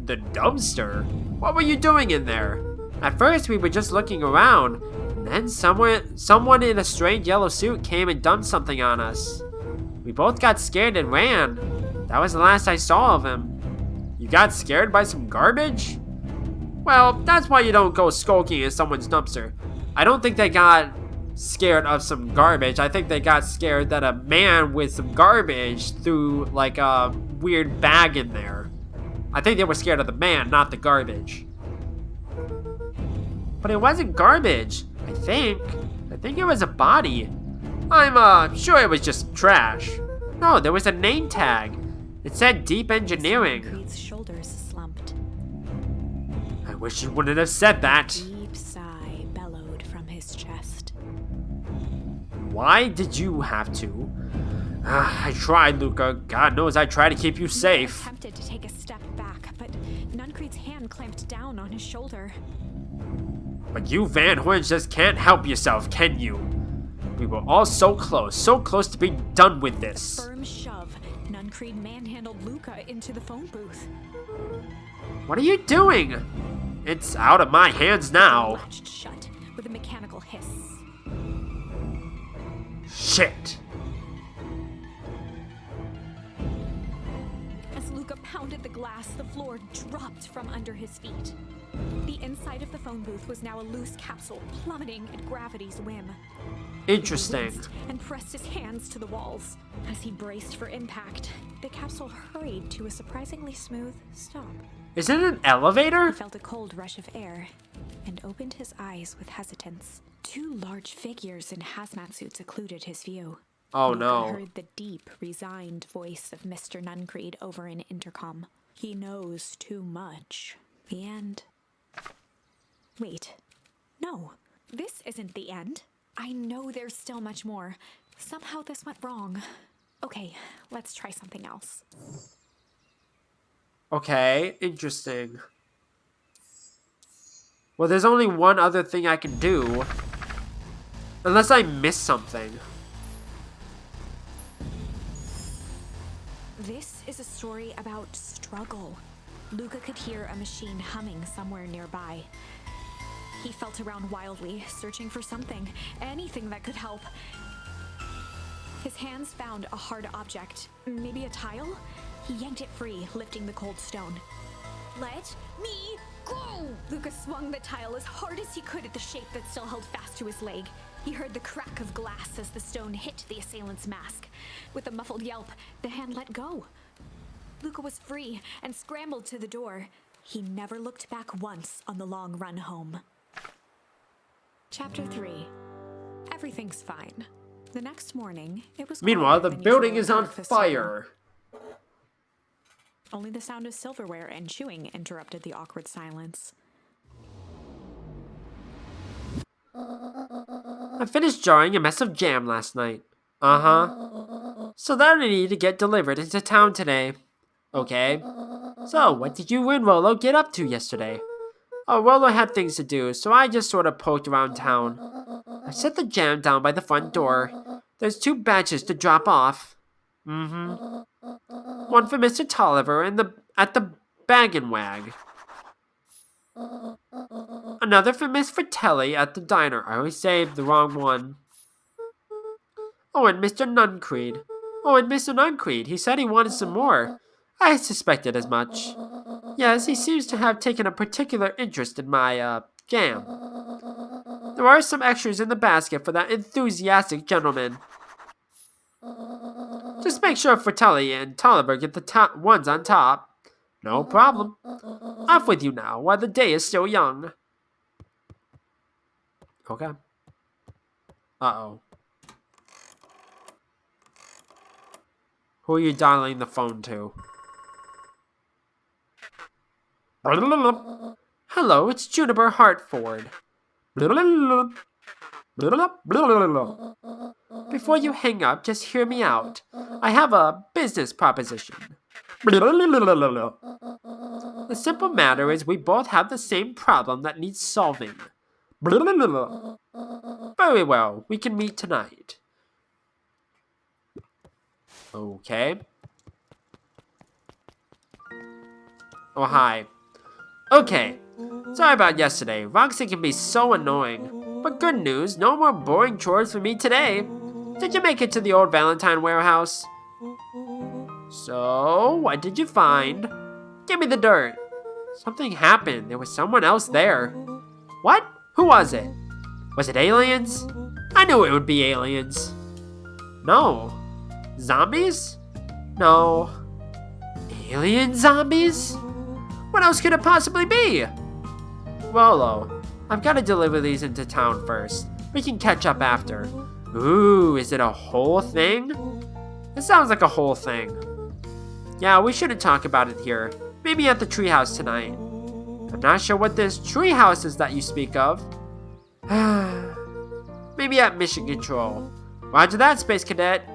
The dumpster? What were you doing in there? At first, we were just looking around. And then someone in a strange yellow suit came and dumped something on us. We both got scared and ran. That was the last I saw of him. You got scared by some garbage? Well, that's why you don't go skulking in someone's dumpster. I don't think they got scared of some garbage. I think they got scared that a man with some garbage threw like a weird bag in there. I think they were scared of the man, not the garbage. But it wasn't garbage, I think. I think it was a body. I'm sure it was just trash. No, there was a name tag. It said Deep Engineering. Nuncreed's shoulders slumped. I wish you wouldn't have said that. Deep sigh bellowed from his chest. Why did you have to? I tried, Luca. God knows I tried to keep you safe. Luca attempted to take a step back, but Nuncreed's hand clamped down on his shoulder. But you Van Horns just can't help yourself, can you? We were all so close to being done with this. Firm shove. Nuncreed manhandled Luca into the phone booth. What are you doing? It's out of my hands now. Latched shut with a mechanical hiss. Shit. As Luca pounded the glass, the floor dropped from under his feet. The inside of the phone booth was now a loose capsule, plummeting at gravity's whim. Interesting. He winced and pressed his hands to the walls. As he braced for impact, the capsule hurried to a surprisingly smooth stop. Is it an elevator? He felt a cold rush of air and opened his eyes with hesitance. Two large figures in hazmat suits occluded his view. Oh Luca no. heard the deep, resigned voice of Mr. Nuncreed over an intercom. He knows too much. The end. Wait. No. This isn't the end. I know there's still much more. Somehow this went wrong. Okay, let's try something else. Okay, interesting. Well, there's only one other thing I can do. Unless I miss something. This is a story about struggle. Luca could hear a machine humming somewhere nearby. He felt around wildly, searching for something, anything that could help. His hands found a hard object, maybe a tile? He yanked it free, lifting the cold stone. Let me go! Lucas swung the tile as hard as he could at the shape that still held fast to his leg. He heard the crack of glass as the stone hit the assailant's mask. With a muffled yelp, the hand let go. Luca was free and scrambled to the door. He never looked back once on the long run home. Chapter 3. Everything's fine. The next morning, it was Meanwhile, the quieter than building usual is at on breakfast table. fire. Only the sound of silverware and chewing interrupted the awkward silence. I finished jarring a mess of jam last night. Uh-huh. So that I need to get delivered into town today. Okay. So, what did you and Rolo get up to yesterday? Oh, Rolo had things to do, so I just sort of poked around town. I set the jam down by the front door. There's 2 batches to drop off. Mm-hmm. One for Mr. Tolliver at the Bag and Wag. Another for Miss Fratelli at the diner. I always say the wrong one. Oh, and Mr. Nuncreed. Oh, and Mr. Nuncreed. He said he wanted some more. I suspected as much. Yes, he seems to have taken a particular interest in my, jam. There are some extras in the basket for that enthusiastic gentleman. Just make sure Fratelli and Tolliver get the top ones on top. No problem. Off with you now, while the day is still young. Okay. Uh-oh. Who are you dialing the phone to? Hello, it's Juniper Hartford. Before you hang up, just hear me out. I have a business proposition. The simple matter is we both have the same problem that needs solving. Very well, we can meet tonight. Okay. Oh, hi. Okay. Sorry about yesterday. Roxy can be so annoying. But good news, no more boring chores for me today. Did you make it to the old Valentine warehouse? So, what did you find? Give me the dirt. Something happened. There was someone else there. What? Who was it? Was it aliens? I knew it would be aliens. No. Zombies? No. Alien zombies? What else could it possibly be? Rolo, I've got to deliver these into town first. We can catch up after. Ooh, is it a whole thing? It sounds like a whole thing. Yeah, we shouldn't talk about it here. Maybe at the treehouse tonight. I'm not sure what this treehouse is that you speak of. Maybe at Mission Control. Roger that, Space Cadet.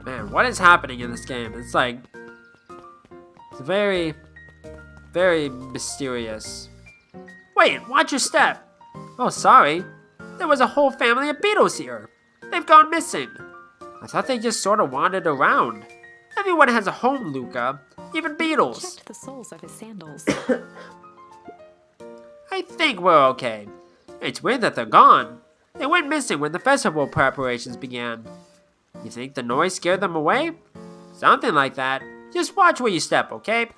Man, what is happening in this game? It's like... It's very... very mysterious. Wait, watch your step! Oh, sorry. There was a whole family of beetles here. They've gone missing. I thought they just sort of wandered around. Everyone has a home, Luca. Even beetles. Checked the soles of his sandals. I think we're okay. It's weird that they're gone. They went missing when the festival preparations began. You think the noise scared them away? Something like that. Just watch where you step, okay?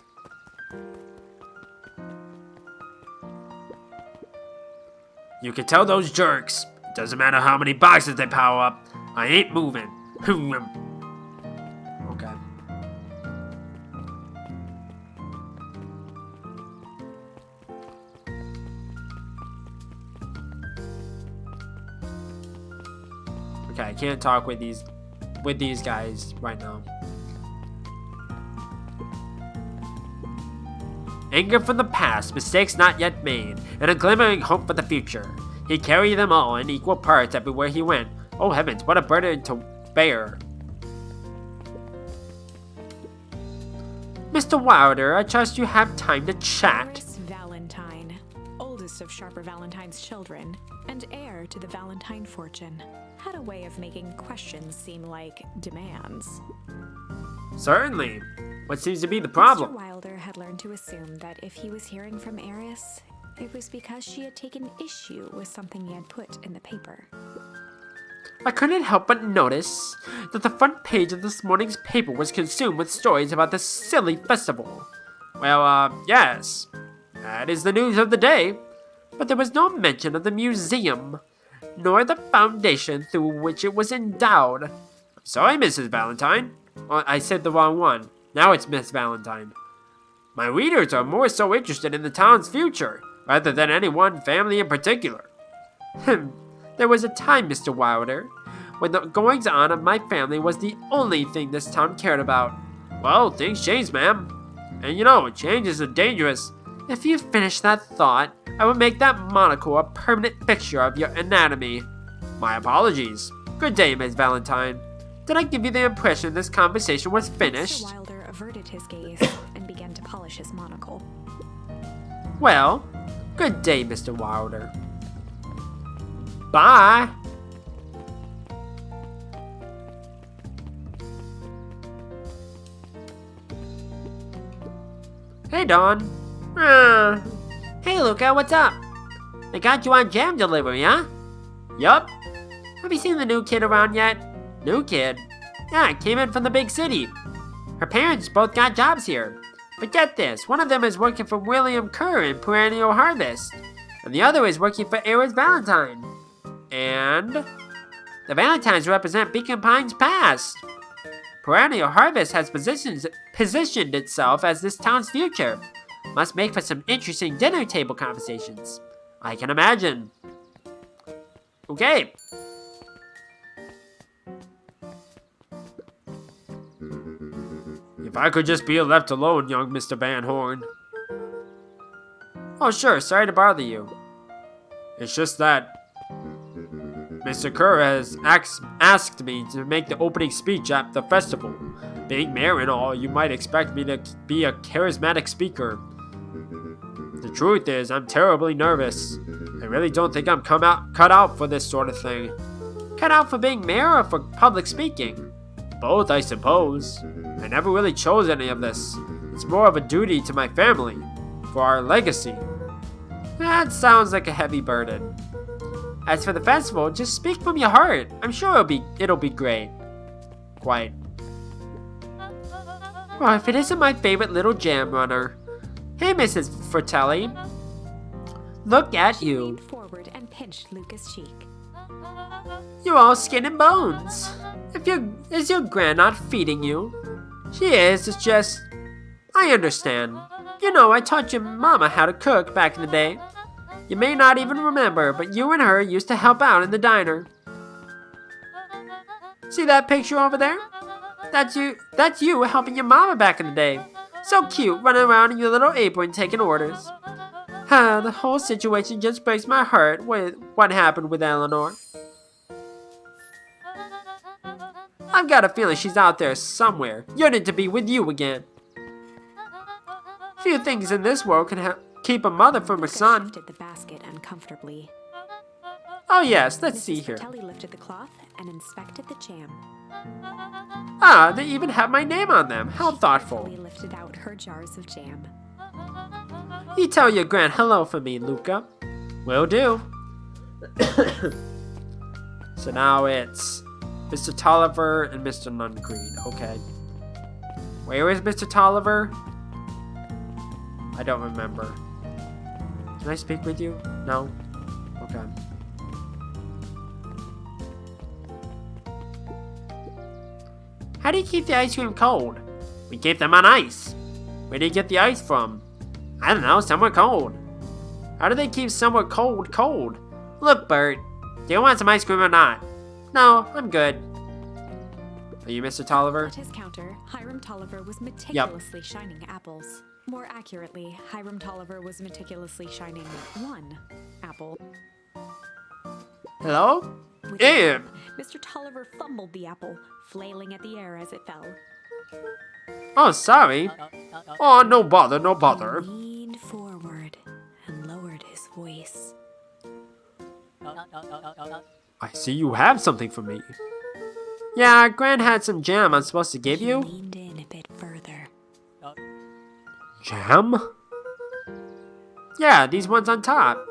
You can tell those jerks. It doesn't matter how many boxes they power up. I ain't moving. Okay. Okay, I can't talk with these guys right now. Anger from the past, mistakes not yet made, and a glimmering hope for the future. He carried them all in equal parts everywhere he went. Oh heavens, what a burden to bear. Mr. Wilder, I trust you have time to chat. Iris Valentine, oldest of Sharper Valentine's children, and heir to the Valentine fortune, had a way of making questions seem like demands. Certainly. What seems to be the Mr. problem? Wilder had learned to assume that if he was hearing from Eris, it was because she had taken issue with something he had put in the paper. I couldn't help but notice that the front page of this morning's paper was consumed with stories about this silly festival. Well, yes, that is the news of the day, but there was no mention of the museum, nor the foundation through which it was endowed. I'm sorry, Mrs. Valentine. Oh, I said the wrong one. Now it's Miss Valentine. My readers are more so interested in the town's future, rather than any one family in particular. There was a time, Mr. Wilder, when the goings-on of my family was the only thing this town cared about. Well, things change, ma'am. And you know, changes are dangerous. If you finish that thought, I will make that monocle a permanent fixture of your anatomy. My apologies. Good day, Miss Valentine. Did I give you the impression this conversation was finished? Mr. Wilder averted his gaze and began to polish his monocle. Well, good day, Mr. Wilder. Bye. Hey, Dawn. Hey, Luca, what's up? They got you on jam delivery, huh? Yup. Have you seen the new kid around yet? New kid? Yeah, came in from the big city. Her parents both got jobs here. But get this, one of them is working for William Kerr in Perennial Harvest, and the other is working for Era's Valentine. And the Valentines represent Beacon Pines past. Perennial Harvest has positioned itself as this town's future. Must make for some interesting dinner table conversations. I can imagine. Okay. If I could just be left alone, young Mr. Van Horn. Oh, sure, sorry to bother you. It's just that Mr. Kerr has asked me to make the opening speech at the festival. Being mayor and all, you might expect me to be a charismatic speaker. The truth is, I'm terribly nervous. I really don't think I'm cut out for this sort of thing. Cut out for being mayor or for public speaking? Both, I suppose. I never really chose any of this. It's more of a duty to my family, for our legacy. That sounds like a heavy burden. As for the festival, just speak from your heart. I'm sure it'll be great. Quite. Well, if it isn't my favorite little jam runner. Hey, Mrs. Fratelli. Look at She you. leaned forward and pinched Luca's cheek. You're all skin and bones. Is your gran not feeding you? She is, it's just... I understand. You know, I taught your mama how to cook back in the day. You may not even remember, but you and her used to help out in the diner. See that picture over there? That's you helping your mama back in the day. So cute, running around in your little apron taking orders. The whole situation just breaks my heart with what happened with Eleanor. I've got a feeling she's out there somewhere, yearning to be with you again. Few things in this world can keep a mother from her Luca son. shifted the basket uncomfortably. Oh yes, let's see Mrs. here. Fratelli lifted the cloth and inspected the jam. Ah, they even have my name on them. How thoughtful. Fratelli lifted out her jars of jam. You tell your gran hello for me, Luca. Will do. So now it's Mr. Tolliver and Mr. Nungreen. Okay. Where is Mr. Tolliver? I don't remember. Can I speak with you? No? Okay. How do you keep the ice cream cold? We keep them on ice. Where do you get the ice from? I don't know, somewhere cold. How do they keep somewhere cold? Look, Bert, do you want some ice cream or not? No, I'm good. Are you Mr. Tolliver? At his counter, Hiram Tolliver was meticulously shining apples. More accurately, Hiram Tolliver was meticulously shining one apple. Hello? With Yeah. Mr. Tolliver fumbled the apple, flailing at the air as it fell. Oh, sorry. Oh, no bother, no He bother. leaned forward and lowered his voice. I see you have something for me. Yeah, Gran had some jam I'm supposed to give He you. leaned in a bit further. Jam? Yeah, these ones on top.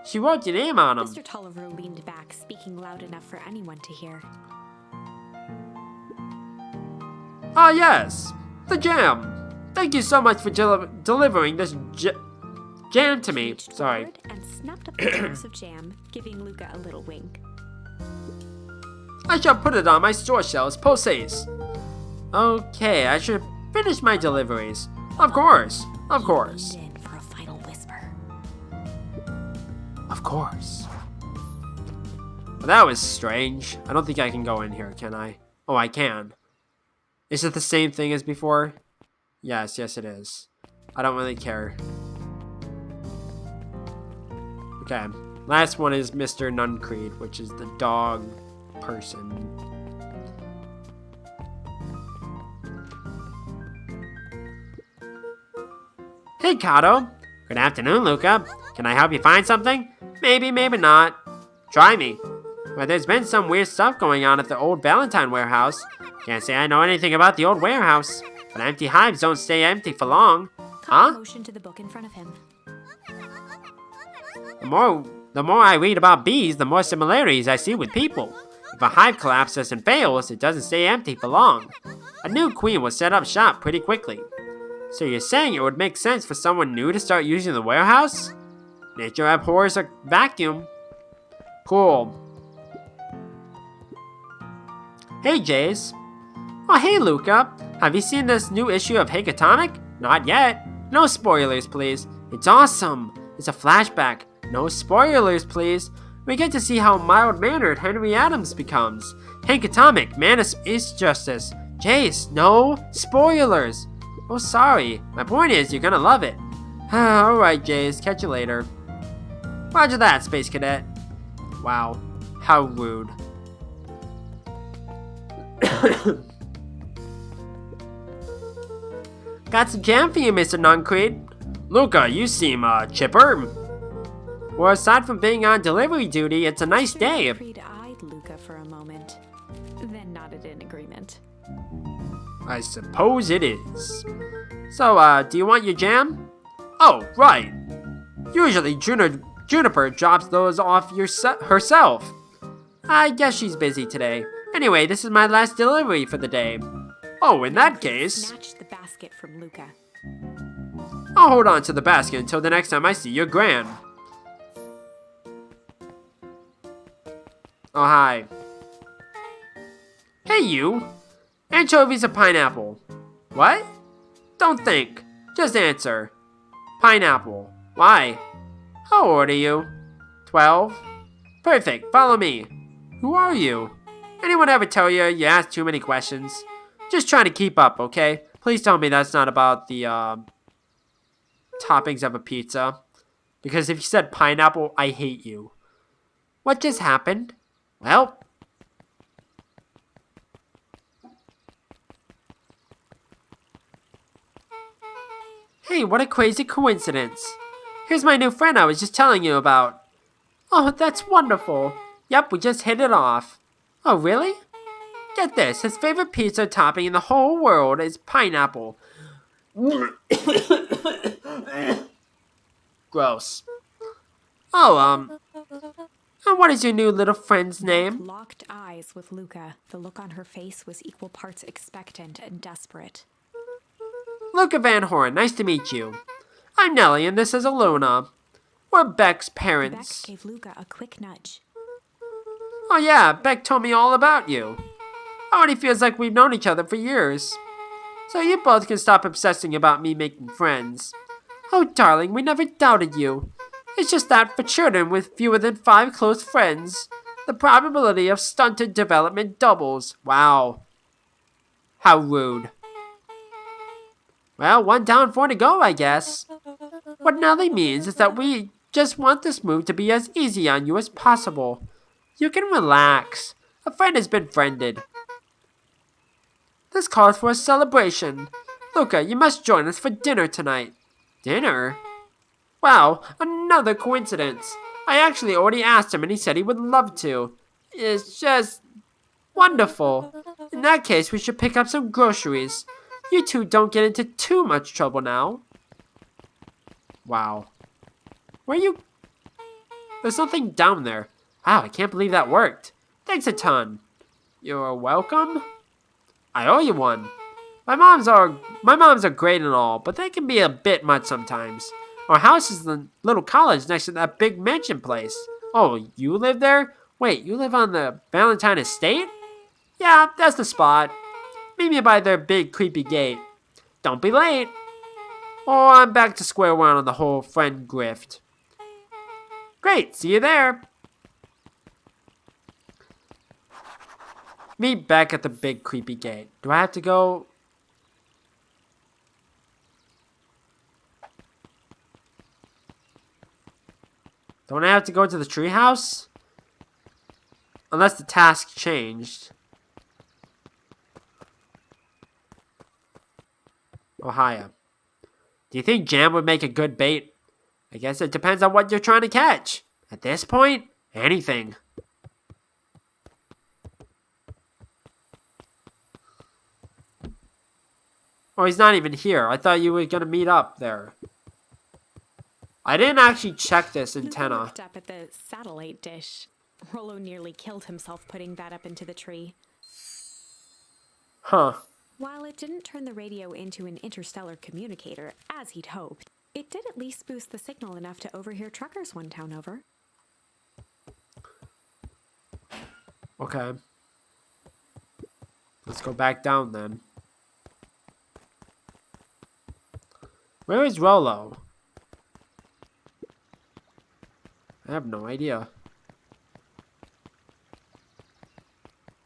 She wrote your name on them. Mr. Tolliver leaned back, speaking loud enough for anyone to hear. Ah, yes. The jam. Thank you so much for delivering this jam to me. Reached Sorry. forward and snapped up the strips of jam, giving Luca a little wink. I shall put it on my store shelves post-haste. Okay, I should finish my deliveries. Of course. Of course. Leaned in for a final whisper. Of course. Well, that was strange. I don't think I can go in here, can I? Oh, I can. Is it the same thing as before? Yes, it is. I don't really care. Okay. Last one is Mr. Nuncreed, which is the dog person. Hey, Kato. Good afternoon, Luca. Can I help you find something? Maybe, maybe not. Try me. Well, there's been some weird stuff going on at the old Valentine warehouse. Can't say I know anything about the old warehouse, but empty hives don't stay empty for long. Kyle Huh? motioned to the book in front of him. The more I read about bees, the more similarities I see with people. If a hive collapses and fails, it doesn't stay empty for long. A new queen will set up shop pretty quickly. So you're saying it would make sense for someone new to start using the warehouse? Nature abhors a vacuum. Cool. Hey, Jace. Oh, hey, Luca. Have you seen this new issue of Hank Atomic? Not yet. No spoilers, please. It's awesome. It's a flashback. No spoilers, please. We get to see how mild-mannered Henry Adams becomes. Hank Atomic, man of justice. Jace, no spoilers. Oh, sorry. My point is, you're gonna love it. Alright, Jace. Catch you later. Roger that, Space Cadet. Wow. How rude. Got some jam for you, Mr. Nuncreed. Luca, you seem, chipper. Well, aside from being on delivery duty, it's a nice day. Creed eyed Luca for a moment, then nodded in agreement. I suppose it is. So, do you want your jam? Oh, right. Usually Juniper drops those off herself. I guess she's busy today. Anyway, this is my last delivery for the day. Oh, in that case, Snatched the basket from Luca. I'll hold on to the basket until the next time I see your gran. Oh, hi. Hey, you. Anchovies or pineapple? What? Don't think. Just answer. Pineapple. Why? How old are you? 12? Perfect. Follow me. Who are you? Anyone ever tell you you ask too many questions? Just trying to keep up, okay? Please tell me that's not about the, toppings of a pizza. Because if you said pineapple, I hate you. What just happened? Well... Hey, what a crazy coincidence. Here's my new friend I was just telling you about. Oh, that's wonderful. Yep, we just hit it off. Oh, really? Get this, his favorite pizza topping in the whole world is pineapple. Gross. Oh, and what is your new little friend's name? Locked eyes with Luca. The look on her face was equal parts expectant and desperate. Luca Van Horn, nice to meet you. I'm Nellie, and this is Aluna. We're Beck's parents. Beck gave Luca a quick nudge. Oh yeah, Beck told me all about you. Already feels like we've known each other for years. So you both can stop obsessing about me making friends. Oh darling, we never doubted you. It's just that for children with fewer than 5 close friends, the probability of stunted development doubles. Wow. How rude. Well, 1 down, 4 to go, I guess. What Nellie means is that we just want this move to be as easy on you as possible. You can relax. A friend has been friended. This calls for a celebration. Luca, you must join us for dinner tonight. Dinner? Wow, another coincidence. I actually already asked him and he said he would love to. It's just wonderful. In that case, we should pick up some groceries. You two don't get into too much trouble now. Wow. Where are you There's nothing down there. Wow, I can't believe that worked. Thanks a ton. You're welcome? I owe you one. My moms are great and all, but they can be a bit much sometimes. Our house is the little college next to that big mansion place. Oh, you live there? Wait, you live on the Valentine estate? Yeah, that's the spot. Meet me by their big creepy gate. Don't be late. Or I'm back to square one on the whole friend grift. Great, see you there. Meet back at the big creepy gate. Do I have to go? Don't I have to go to the treehouse? Unless the task changed. Ohio. Do you think jam would make a good bait? I guess it depends on what you're trying to catch. At this point, anything. Oh, he's not even here. I thought you were going to meet up there. I didn't actually check this antenna. Looked up at the satellite dish. Rollo nearly killed himself putting that up into the tree. Huh. While it didn't turn the radio into an interstellar communicator, as he'd hoped, it did at least boost the signal enough to overhear truckers one town over. Okay. Let's go back down then. Where is Rollo? I have no idea.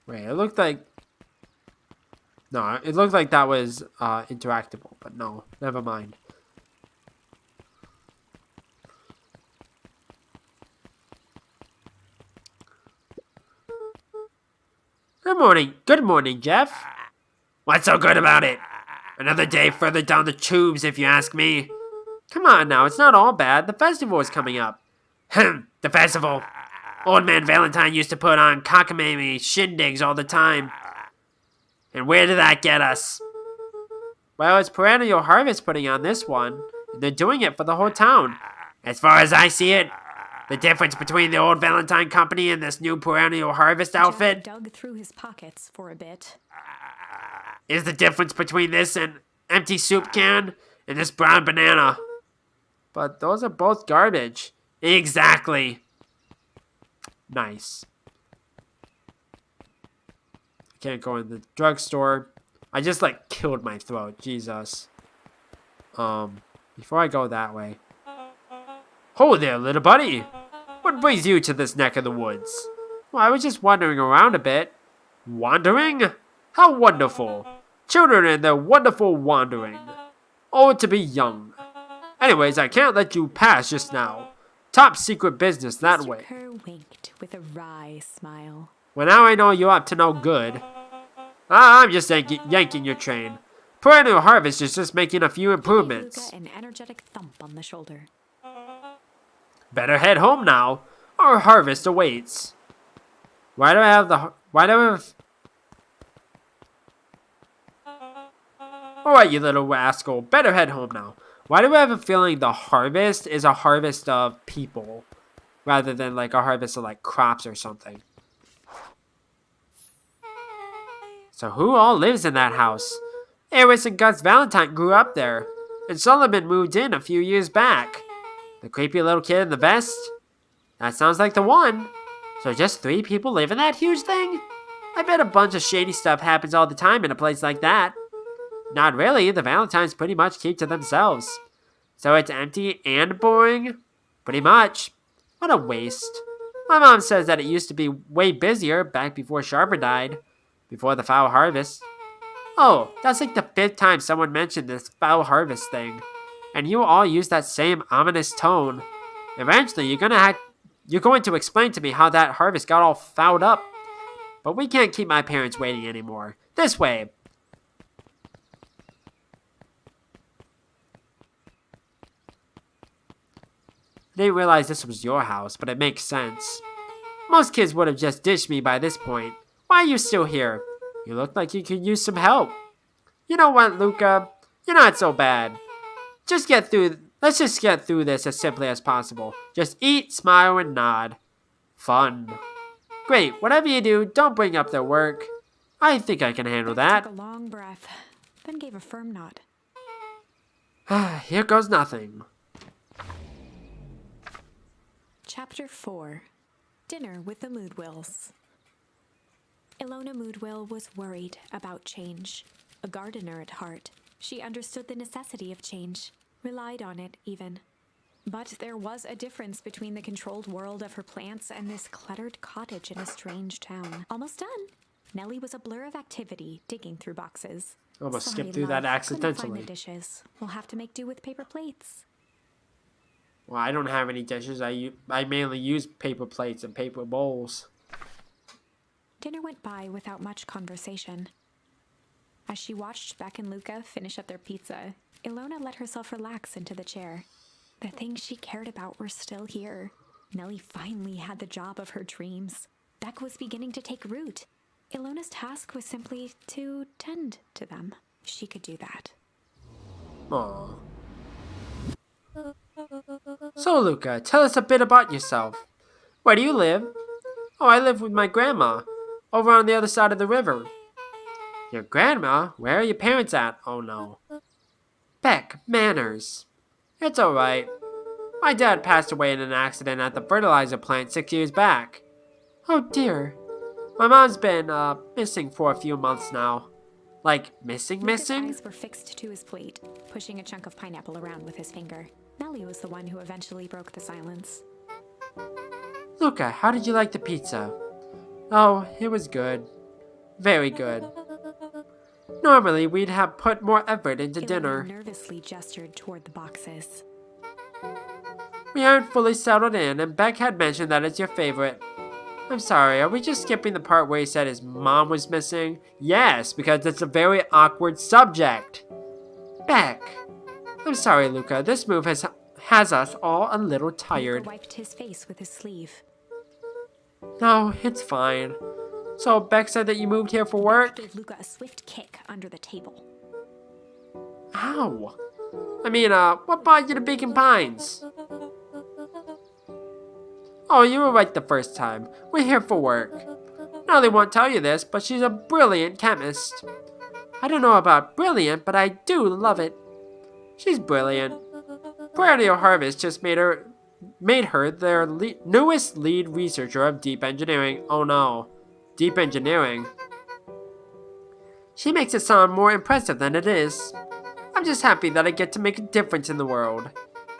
Wait, it looked like... No, it looked like that was interactable, but no, never mind. Good morning, Jeff. What's so good about it? Another day further down the tubes, if you ask me. Come on now, it's not all bad. The festival is coming up. The festival. Old Man Valentine used to put on cockamamie shindigs all the time. And where did that get us? Well, it's Perennial Harvest putting on this one. And they're doing it for the whole town. As far as I see it, the difference between the old Valentine Company and this new Perennial Harvest outfit Joe dug through his pockets for a bit. is the difference between this and empty soup can and this brown banana. But those are both garbage. Exactly. Nice. I can't go in the drugstore. I just killed my throat. Jesus. Before I go that way. Ho there, little buddy. What brings you to this neck of the woods? Well, I was just wandering around a bit. Wandering? How wonderful. Children and their wonderful wandering. Oh, to be young. Anyways, I can't let you pass just now. Top secret business that Mr. way. Kerr winked with a wry smile. Well, now I know you're up to no good. I'm just yanking your train. Perennial Harvest is just making a few improvements. Luca an energetic thump on the shoulder. Better head home now. Our harvest awaits. Why do I have... Alright, you little rascal. Better head home now. Why do I have a feeling the harvest is a harvest of people rather than a harvest of crops or something? So who all lives in that house? Eris and Gus Valentine grew up there, and Solomon moved in a few years back. The creepy little kid in the vest? That sounds like the one. So just 3 people live in that huge thing? I bet a bunch of shady stuff happens all the time in a place like that. Not really, the Valentines pretty much keep to themselves. So it's empty and boring? Pretty much. What a waste. My mom says that it used to be way busier back before Sharper died. Before the foul harvest. Oh, that's the 5th time someone mentioned this foul harvest thing. And you all use that same ominous tone. Eventually, you're going to explain to me how that harvest got all fouled up. But we can't keep my parents waiting anymore. This way. I didn't realize this was your house, but it makes sense. Most kids would have just ditched me by this point. Why are you still here? You look like you could use some help. You know what, Luca? You're not so bad. Just get through Let's just get through this as simply as possible. Just eat, smile, and nod. Fun. Great, whatever you do, don't bring up their work. I think I can handle Beck that. took a long breath, then gave a firm nod. Here goes nothing. Chapter 4. Dinner with the Moodwills. Ilona Moodwill was worried about change. A gardener at heart, she understood the necessity of change, relied on it even. But there was a difference between the controlled world of her plants and this cluttered cottage in a strange town. Almost done. Nellie was a blur of activity, digging through boxes. Almost Sorry, skipped through love, that couldn't find accidentally. the dishes. We'll have to make do with paper plates. Well, I don't have any dishes. I mainly use paper plates and paper bowls. Dinner went by without much conversation. As she watched Beck and Luca finish up their pizza, Ilona let herself relax into the chair. The things she cared about were still here. Nellie finally had the job of her dreams. Beck was beginning to take root. Ilona's task was simply to tend to them. She could do that. Aww. So, Luca, tell us a bit about yourself. Where do you live? Oh, I live with my grandma, over on the other side of the river. Your grandma? Where are your parents at? Oh no. Beck, manners. It's alright. My dad passed away in an accident at the fertilizer plant 6 years back. Oh dear. My mom's been, missing for a few months now. Like, missing? Luca's eyes were fixed to his plate, pushing a chunk of pineapple around with his finger. Nellie was the one who eventually broke the silence. Luca, how did you like the pizza? Oh, it was good. Very good. Normally, we'd have put more effort into Ilona dinner. nervously gestured toward the boxes. We aren't fully settled in, and Beck had mentioned that it's your favorite. I'm sorry, are we just skipping the part where he said his mom was missing? Yes, because it's a very awkward subject. Beck. I'm sorry, Luca. This move has us all a little tired. Luca wiped his face with his sleeve. No, it's fine. So, Beck said that you moved here for work? Gave Luca a swift kick under the table. Ow. I mean, what brought you to Beacon Pines? Oh, you were right the first time. We're here for work. Nellie won't tell you this, but she's a brilliant chemist. I don't know about brilliant, but I do love it. She's brilliant. Perennial Harvest just made her their newest lead researcher of deep engineering. Oh no. Deep engineering. She makes it sound more impressive than it is. I'm just happy that I get to make a difference in the world.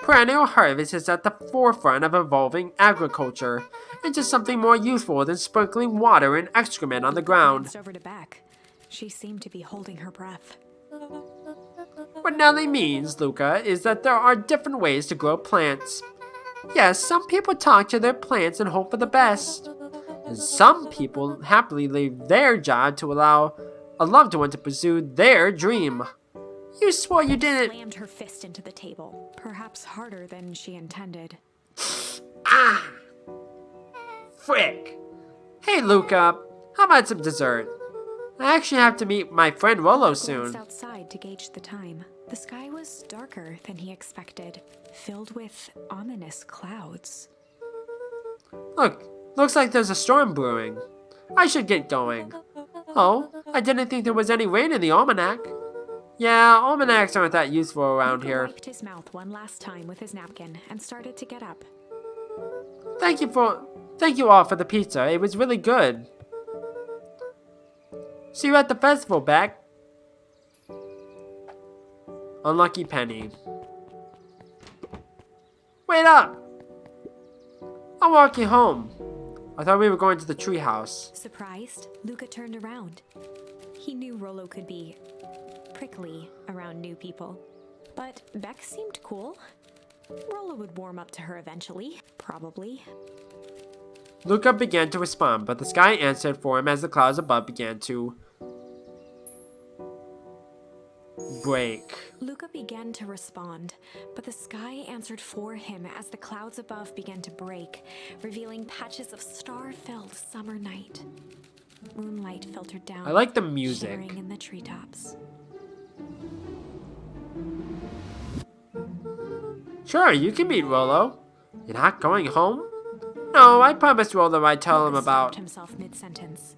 Perennial Harvest is at the forefront of evolving agriculture into something more useful than sprinkling water and excrement on the ground. Glanced over to Beck. She seemed to be holding her breath. What Nellie means, Luca, is that there are different ways to grow plants. Yes, some people talk to their plants and hope for the best. And some people happily leave their job to allow a loved one to pursue their dream. You swore you didn't. Slammed her fist into the table, perhaps harder than she intended. Ah! Frick! Hey, Luca, how about some dessert? I actually have to meet my friend Rolo Glanced soon. outside to gauge the time. The sky was darker than he expected, filled with ominous clouds. Look, looks like there's a storm brewing. I should get going. Oh, I didn't think there was any rain in the almanac. Yeah, almanacs aren't that useful around Luca here. wiped his mouth one last time with his napkin and started to get up. Thank you all for the pizza. It was really good. See you at the festival, Beck. Unlucky Penny. Wait up! I'll walk you home. I thought we were going to the treehouse. Surprised, Luca turned around. He knew Rolo could be prickly around new people, but Beck seemed cool. Rolo would warm up to her eventually, probably. Luca began to respond, but the sky answered for him as the clouds above began to break. Luca began to respond, but the sky answered for him as the clouds above began to break, revealing patches of star-filled summer night. Moonlight filtered down, I like the music. shimmering in the treetops. Sure, you can meet Rolo. You're not going home? No, I promised Rolo I'd tell him Lucas about... stopped himself mid-sentence.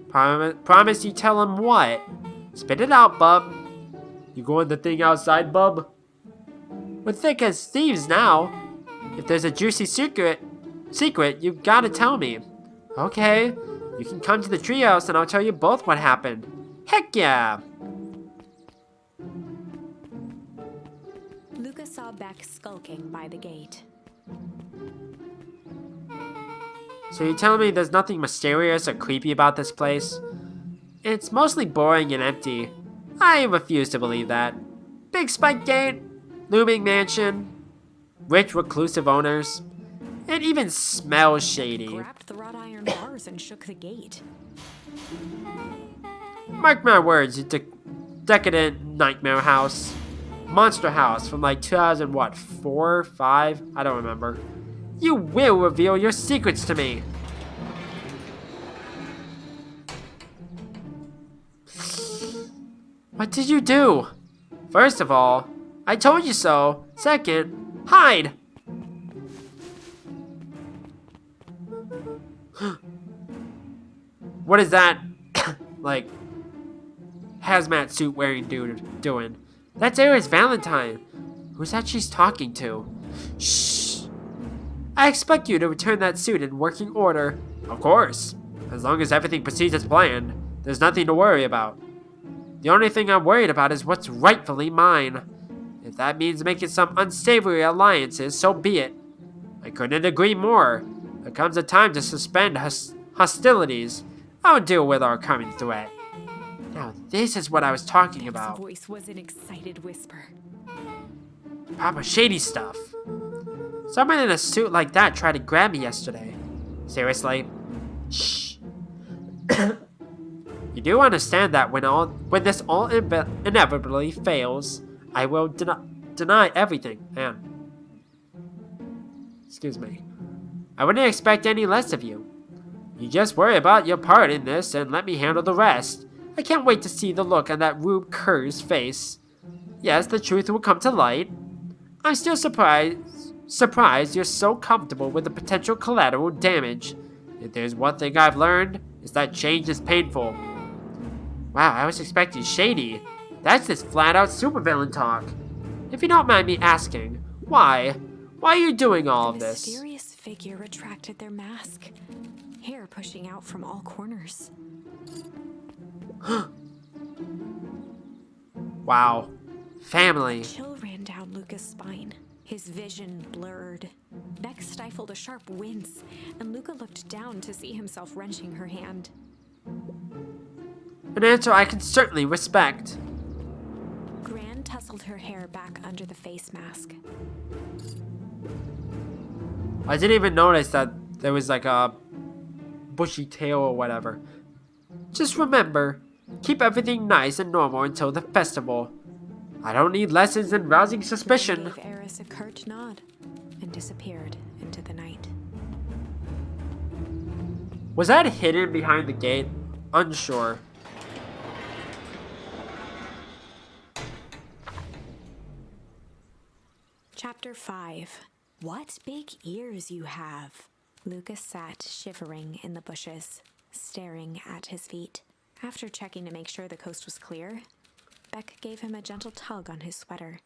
Promise you tell him what? Spit it out, bub. You going the thing outside, bub? We're thick as thieves now. If there's a juicy secret, you've gotta tell me. Okay, you can come to the treehouse and I'll tell you both what happened. Heck yeah! Lucas saw Beck skulking by the gate. So you're telling me there's nothing mysterious or creepy about this place? It's mostly boring and empty. I refuse to believe that. Big spike gate, looming mansion, rich reclusive owners. It even smells shady. Grabbed the wrought iron bars and shook the gate. Mark my words, it's a decadent nightmare house. Monster house from like 2004, 5? I don't remember. You will reveal your secrets to me. What did you do? First of all, I told you so. Second, hide. What is that, like, hazmat suit wearing dude doing? That's Aries Valentine. Who's that she's talking to? Shh. I expect you to return that suit in working order. Of course. As long as everything proceeds as planned, there's nothing to worry about. The only thing I'm worried about is what's rightfully mine. If that means making some unsavory alliances, so be it. I couldn't agree more. There comes a time to suspend hostilities. I'll deal with our coming threat. Now this is what I was talking about. His voice was an excited whisper. Proper shady stuff. Someone in a suit like that tried to grab me yesterday. Seriously? Shh. You do understand that when this all inevitably fails, I will deny everything, man. Excuse me. I wouldn't expect any less of you. You just worry about your part in this and let me handle the rest. I can't wait to see the look on that Rube Kerr's face. Yes, the truth will come to light. I'm still surprised you're so comfortable with the potential collateral damage. If there's one thing I've learned, it's that change is painful. Wow, I was expecting shady. That's just flat-out supervillain talk. If you don't mind me asking, why? Why are you doing all of this? The mysterious figure retracted their mask, hair pushing out from all corners. Wow. Family. Chill ran down Lucas' spine. His vision blurred. Beck stifled a sharp wince, and Luca looked down to see himself wrenching her hand. An answer I can certainly respect. Gran tousled her hair back under the face mask. I didn't even notice that there was like a bushy tail or whatever. Just remember, keep everything nice and normal until the festival. I don't need lessons in rousing suspicion. Gran gave Eris a curt nod and disappeared into the night. Was that hidden behind the gate? Unsure. Chapter 5. What big ears you have. Lucas sat shivering in the bushes, staring at his feet. After checking to make sure the coast was clear, Beck gave him a gentle tug on his sweater.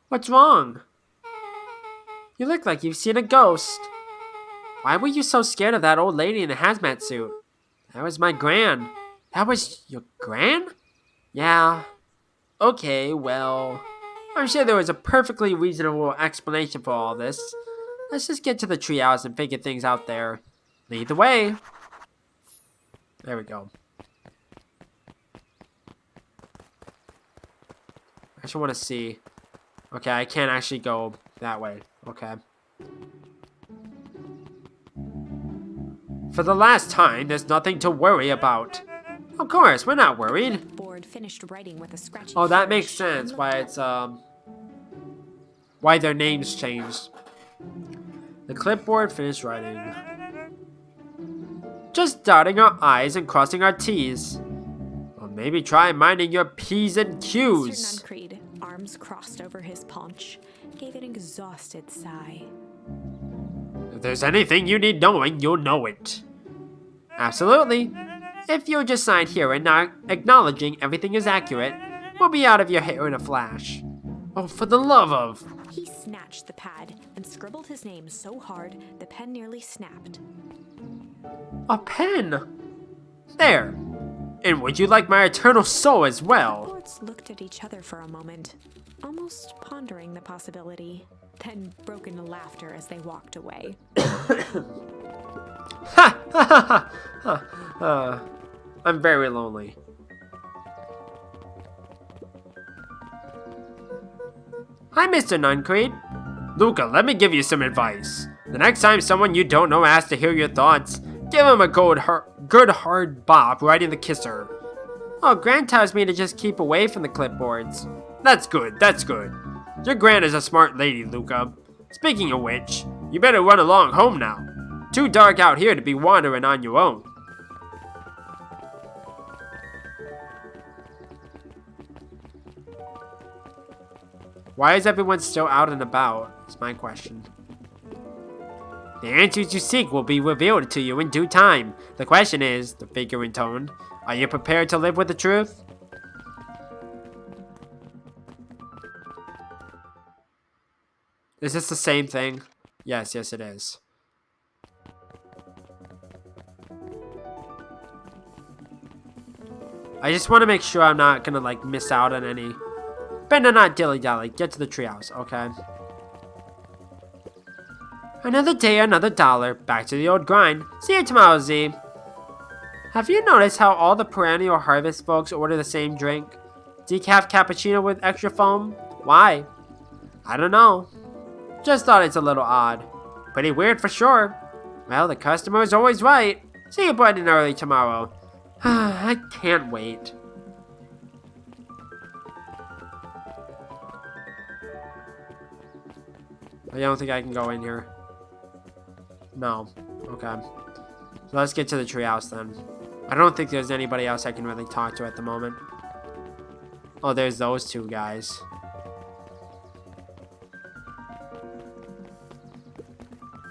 What's wrong? You look like you've seen a ghost. Why were you so scared of that old lady in the hazmat suit? That was my gran. That was your gran? Yeah. Okay, well, I'm sure there was a perfectly reasonable explanation for all this. Let's just get to the treehouse and figure things out there. Lead the way. There we go. I just want to see. Okay, I can't actually go that way. Okay. For the last time, there's nothing to worry about. Of course, we're not worried. Board finished writing with a scratchy Oh, that flourish makes sense. and Why looked it's why their names changed. The clipboard finished writing. Just dotting our I's and crossing our T's. Maybe try minding your P's and Q's. Mr. Nuncreed, arms crossed over his paunch, gave an exhausted sigh. If there's anything you need knowing, you'll know it. Absolutely. If you'll just sign here and not acknowledging everything is accurate, we'll be out of your hair in a flash. Oh, for the love of... He snatched the pad and scribbled his name so hard the pen nearly snapped. A pen! There. And would you like my eternal soul as The well? lords looked at each other for a moment, almost pondering the possibility, then broke into laughter as they walked away. Ha! Ha! Ha! Ha! I'm very lonely. Hi, Mr. Nuncreed. Luca, let me give you some advice. The next time someone you don't know asks to hear your thoughts, give him a good hard bop right in the kisser. Oh, Gran tells me to just keep away from the clipboards. That's good, that's good. Your Gran is a smart lady, Luca. Speaking of which, you better run along home now. Too dark out here to be wandering on your own. Why is everyone still out and about? Is my question. The answers you seek will be revealed to you in due time. The question is, the figure intoned, are you prepared to live with the truth? Is this the same thing? Yes, it is. I just want to make sure I'm not gonna like miss out on any. Better not dilly-dally. Get to the treehouse, okay? Another day, another dollar. Back to the old grind. See you tomorrow, Z. Have you noticed how all the perennial harvest folks order the same drink? Decaf cappuccino with extra foam? Why? I don't know. Just thought it's a little odd. Pretty weird for sure. Well, the customer is always right. See you bright and early tomorrow. I can't wait. I don't think I can go in here. No. Okay. So let's get to the treehouse then. I don't think there's anybody else I can really talk to at the moment. Oh, there's those two guys.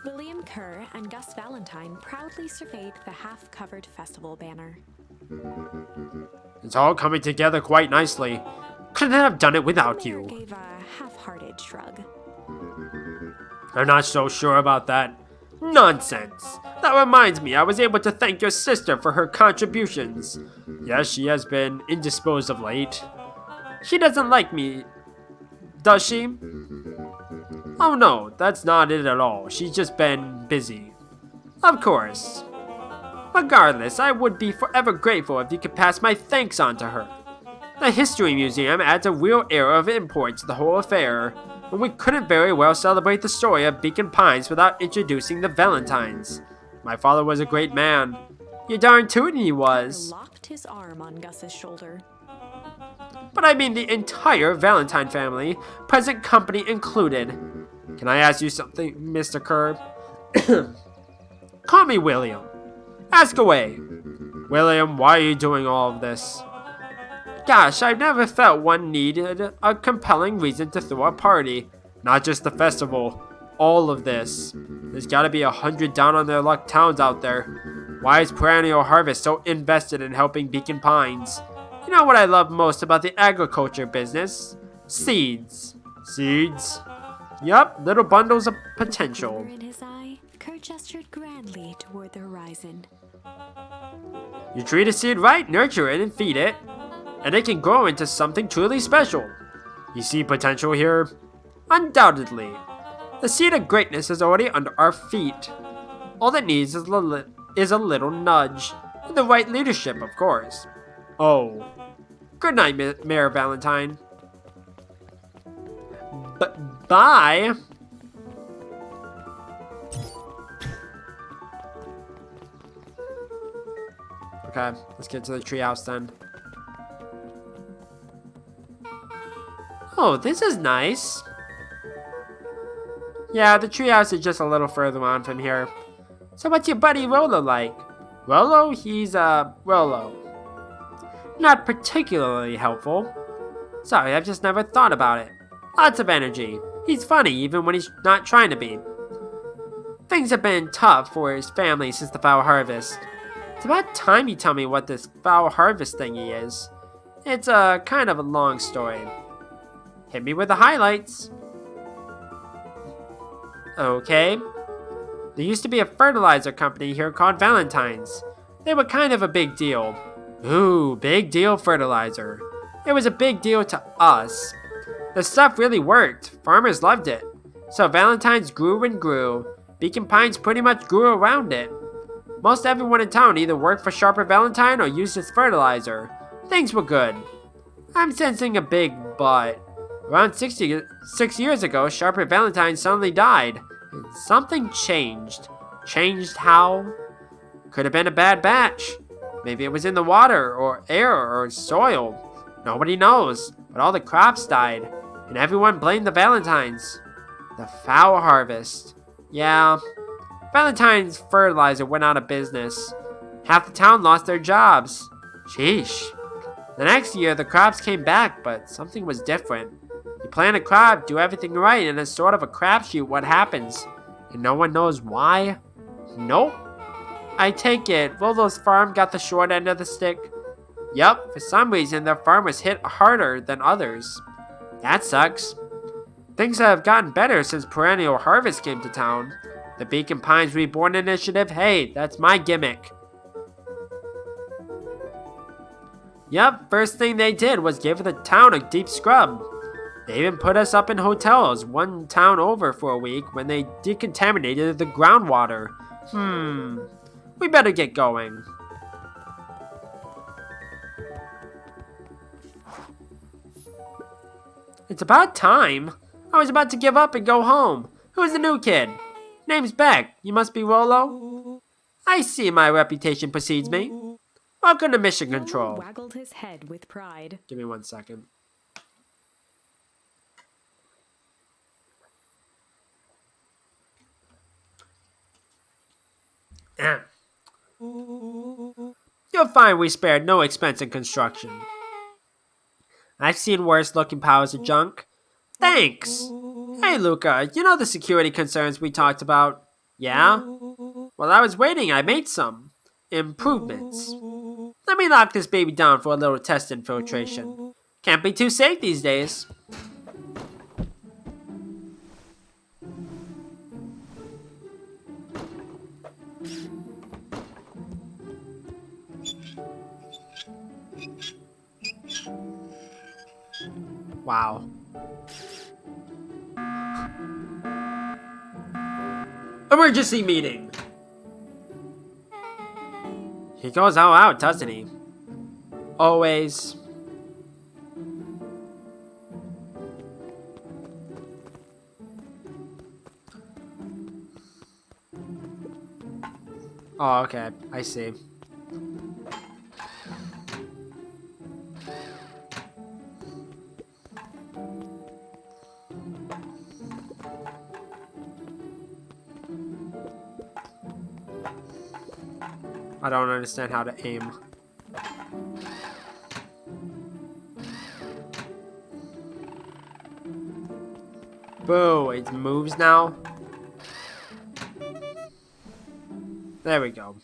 William Kerr and Gus Valentine proudly surveyed the half-covered festival banner. It's all coming together quite nicely. Couldn't have done it without Mayor you. gave a half-hearted shrug. I'm not so sure about that. Nonsense. That reminds me, I was able to thank your sister for her contributions. Yes, she has been indisposed of late. She doesn't like me, does she? Oh no, that's not it at all. She's just been busy. Of course. Regardless, I would be forever grateful if you could pass my thanks on to her. The History Museum adds a real air of import to the whole affair, and we couldn't very well celebrate the story of Beacon Pines without introducing the Valentines. My father was a great man. You darn tootin' he was. Locked his arm on Gus's shoulder. But I mean the entire Valentine family, present company included. Can I ask you something, Mr. Kerr? Call me William. Ask away. William, why are you doing all of this? Gosh, I've never felt one needed a compelling reason to throw a party. Not just the festival. All of this. There's gotta be 100 down on their luck towns out there. Why is Perennial Harvest so invested in helping Beacon Pines? You know what I love most about the agriculture business? Seeds. Seeds? Yup, little bundles of potential. With glimmer in his eye, Kerr gestured grandly toward the horizon. You treat a seed right, nurture it, and feed it, and it can grow into something truly special. You see potential here? Undoubtedly. The seed of greatness is already under our feet. All it needs is a little nudge, and the right leadership, of course. Oh. Good night, Mayor Valentine. Bye. Okay, let's get to the treehouse then. Oh, this is nice. Yeah, the treehouse is just a little further on from here. So what's your buddy Rolo like? Rolo? He's, Rolo. Not particularly helpful. Sorry, I've just never thought about it. Lots of energy. He's funny even when he's not trying to be. Things have been tough for his family since the foul harvest. It's about time you tell me what this foul harvest thingy is. It's a kind of a long story. Hit me with the highlights. Okay. There used to be a fertilizer company here called Valentine's. They were kind of a big deal. Ooh, big deal fertilizer. It was a big deal to us. The stuff really worked. Farmers loved it. So Valentine's grew and grew. Beacon Pines pretty much grew around it. Most everyone in town either worked for Sharper Valentine or used its fertilizer. Things were good. I'm sensing a big but. Around 6 years ago, Sharper Valentine suddenly died. And something changed. Changed how? Could have been a bad batch. Maybe it was in the water, or air, or soil. Nobody knows, but all the crops died, and everyone blamed the Valentines. The foul harvest. Yeah, Valentine's fertilizer went out of business. Half the town lost their jobs. Sheesh. The next year, the crops came back, but something was different. You plant a crop, do everything right, and it's sort of a crapshoot what happens. And no one knows why? Nope. I take it, Volvo's farm got the short end of the stick. Yup, for some reason their farm was hit harder than others. That sucks. Things have gotten better since Perennial Harvest came to town. The Beacon Pines Reborn Initiative, hey, that's my gimmick. Yup, first thing they did was give the town a deep scrub. They even put us up in hotels one town over for a week when they decontaminated the groundwater. We better get going. It's about time. I was about to give up and go home. Who's the new kid? Name's Beck. You must be Rolo? I see my reputation precedes me. Welcome to Mission Control. Waggled his head with pride. Give me 1 second. You'll find we spared no expense in construction. I've seen worse looking piles of junk. Thanks! Hey Luca, you know the security concerns we talked about? Yeah? While I was waiting, I made some improvements. Let me lock this baby down for a little test infiltration. Can't be too safe these days. Wow. Emergency meeting! He goes all out, doesn't he? Always. Oh, okay. I see. I don't understand how to aim. Boo, it moves now. There we go.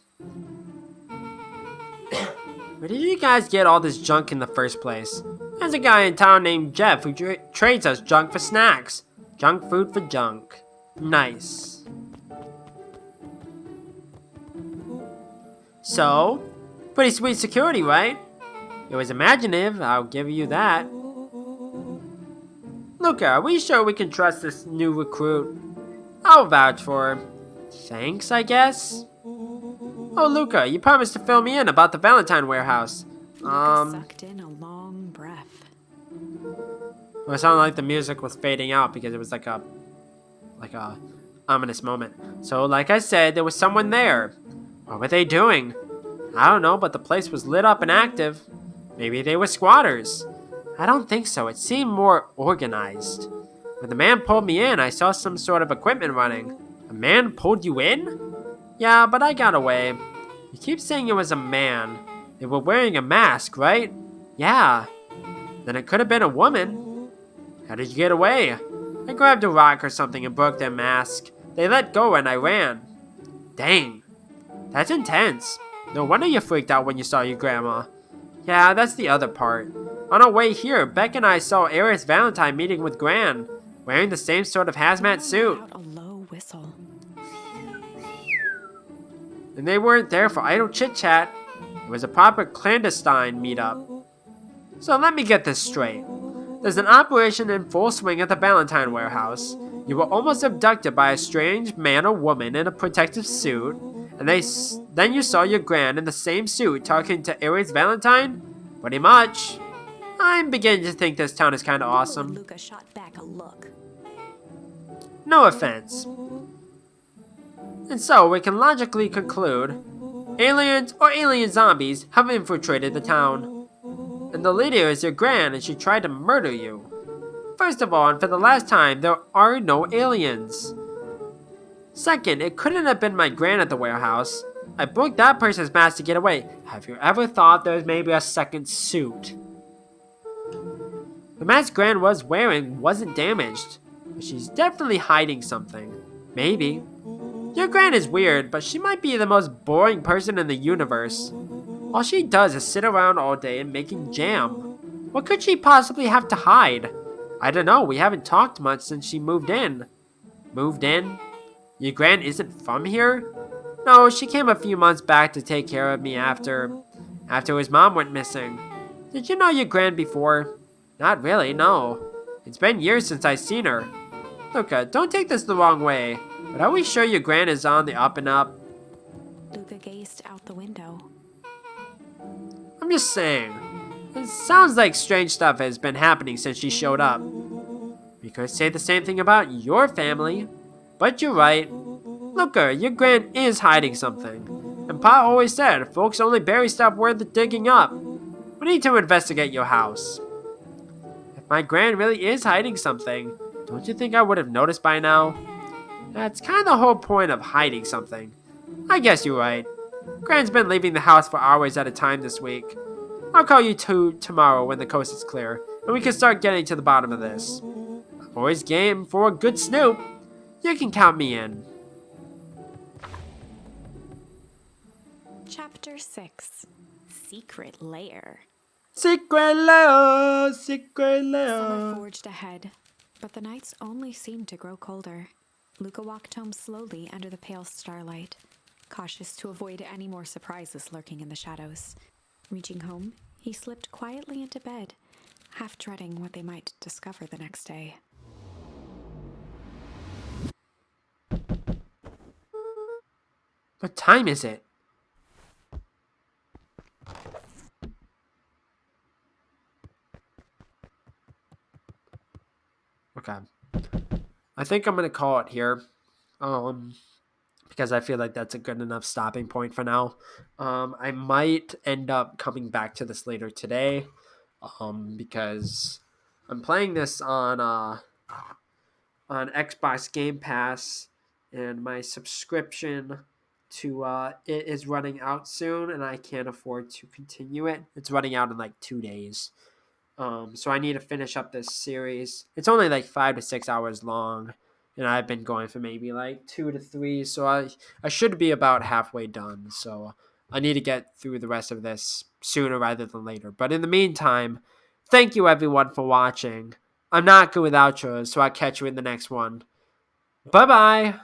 Where did you guys get all this junk in the first place? There's a guy in town named Jeff who trades us junk for snacks. Junk food for junk. Nice. So, pretty sweet security, right? It was imaginative, I'll give you that. Luca, are we sure we can trust this new recruit? I'll vouch for her. Thanks, I guess? Oh, Luca, you promised to fill me in about the Valentine warehouse. Luca sucked in a long breath. Well, it sounded like the music was fading out because it was like a ominous moment. So, like I said, there was someone there. What were they doing? I don't know, but the place was lit up and active. Maybe they were squatters. I don't think so. It seemed more organized. When the man pulled me in, I saw some sort of equipment running. A man pulled you in? Yeah, but I got away. You keep saying it was a man. They were wearing a mask, right? Yeah, then it could have been a woman. How did you get away? I grabbed a rock or something and broke their mask. They let go and I ran. Dang, that's intense. No wonder you freaked out when you saw your grandma. Yeah, that's the other part. On our way here, Beck and I saw Aries Valentine meeting with Gran, wearing the same sort of hazmat suit. Let out a low whistle. And they weren't there for idle chit-chat. It was a proper clandestine meetup. So let me get this straight. There's an operation in full swing at the Valentine warehouse. You were almost abducted by a strange man or woman in a protective suit, and then you saw your Gran in the same suit talking to Aries Valentine? Pretty much. I'm beginning to think this town is kind of awesome. Luca shot back a look. No offense. And so we can logically conclude aliens or alien zombies have infiltrated the town. And the leader is your Gran and she tried to murder you. First of all, and for the last time, there are no aliens. Second, it couldn't have been my Gran at the warehouse. I broke that person's mask to get away. Have you ever thought there's maybe a second suit? The mask Gran was wearing wasn't damaged, but she's definitely hiding something. Maybe. Your Gran is weird, but she might be the most boring person in the universe. All she does is sit around all day and making jam. What could she possibly have to hide? I don't know, we haven't talked much since she moved in. Moved in? Your Gran isn't from here? No, she came a few months back to take care of me after his mom went missing. Did you know your Gran before? Not really, no. It's been years since I've seen her. Luca, don't take this the wrong way, but are we sure your Gran is on the up and up? Luca gazed out the window. I'm just saying. It sounds like strange stuff has been happening since she showed up. We could say the same thing about your family. But you're right. Luca, your Gran is hiding something. And Pa always said, folks only bury stuff worth digging up. We need to investigate your house. If my Gran really is hiding something, don't you think I would have noticed by now? That's kind of the whole point of hiding something. I guess you're right. Gran's been leaving the house for hours at a time this week. I'll call you two tomorrow when the coast is clear, and we can start getting to the bottom of this. I'm always game for a good snoop. You can count me in. Chapter 6. Secret Lair. Secret lair, secret Summer lair. forged ahead, but the nights only seemed to grow colder. Luca walked home slowly under the pale starlight, cautious to avoid any more surprises lurking in the shadows. Reaching home, he slipped quietly into bed, half dreading what they might discover the next day. What time is it? Okay. I think I'm gonna call it here. Because I feel like that's a good enough stopping point for now. I might end up coming back to this later today. Because I'm playing this on Xbox Game Pass, and my subscription to it is running out soon, and I can't afford to continue it. It's running out in like 2 days. So I need to finish up this series. It's only like 5 to 6 hours long, and I've been going for maybe like 2 to 3. So I should be about halfway done. So I need to get through the rest of this sooner rather than later. But in the meantime, thank you everyone for watching. I'm not good with outros, so I'll catch you in the next one. Bye-bye.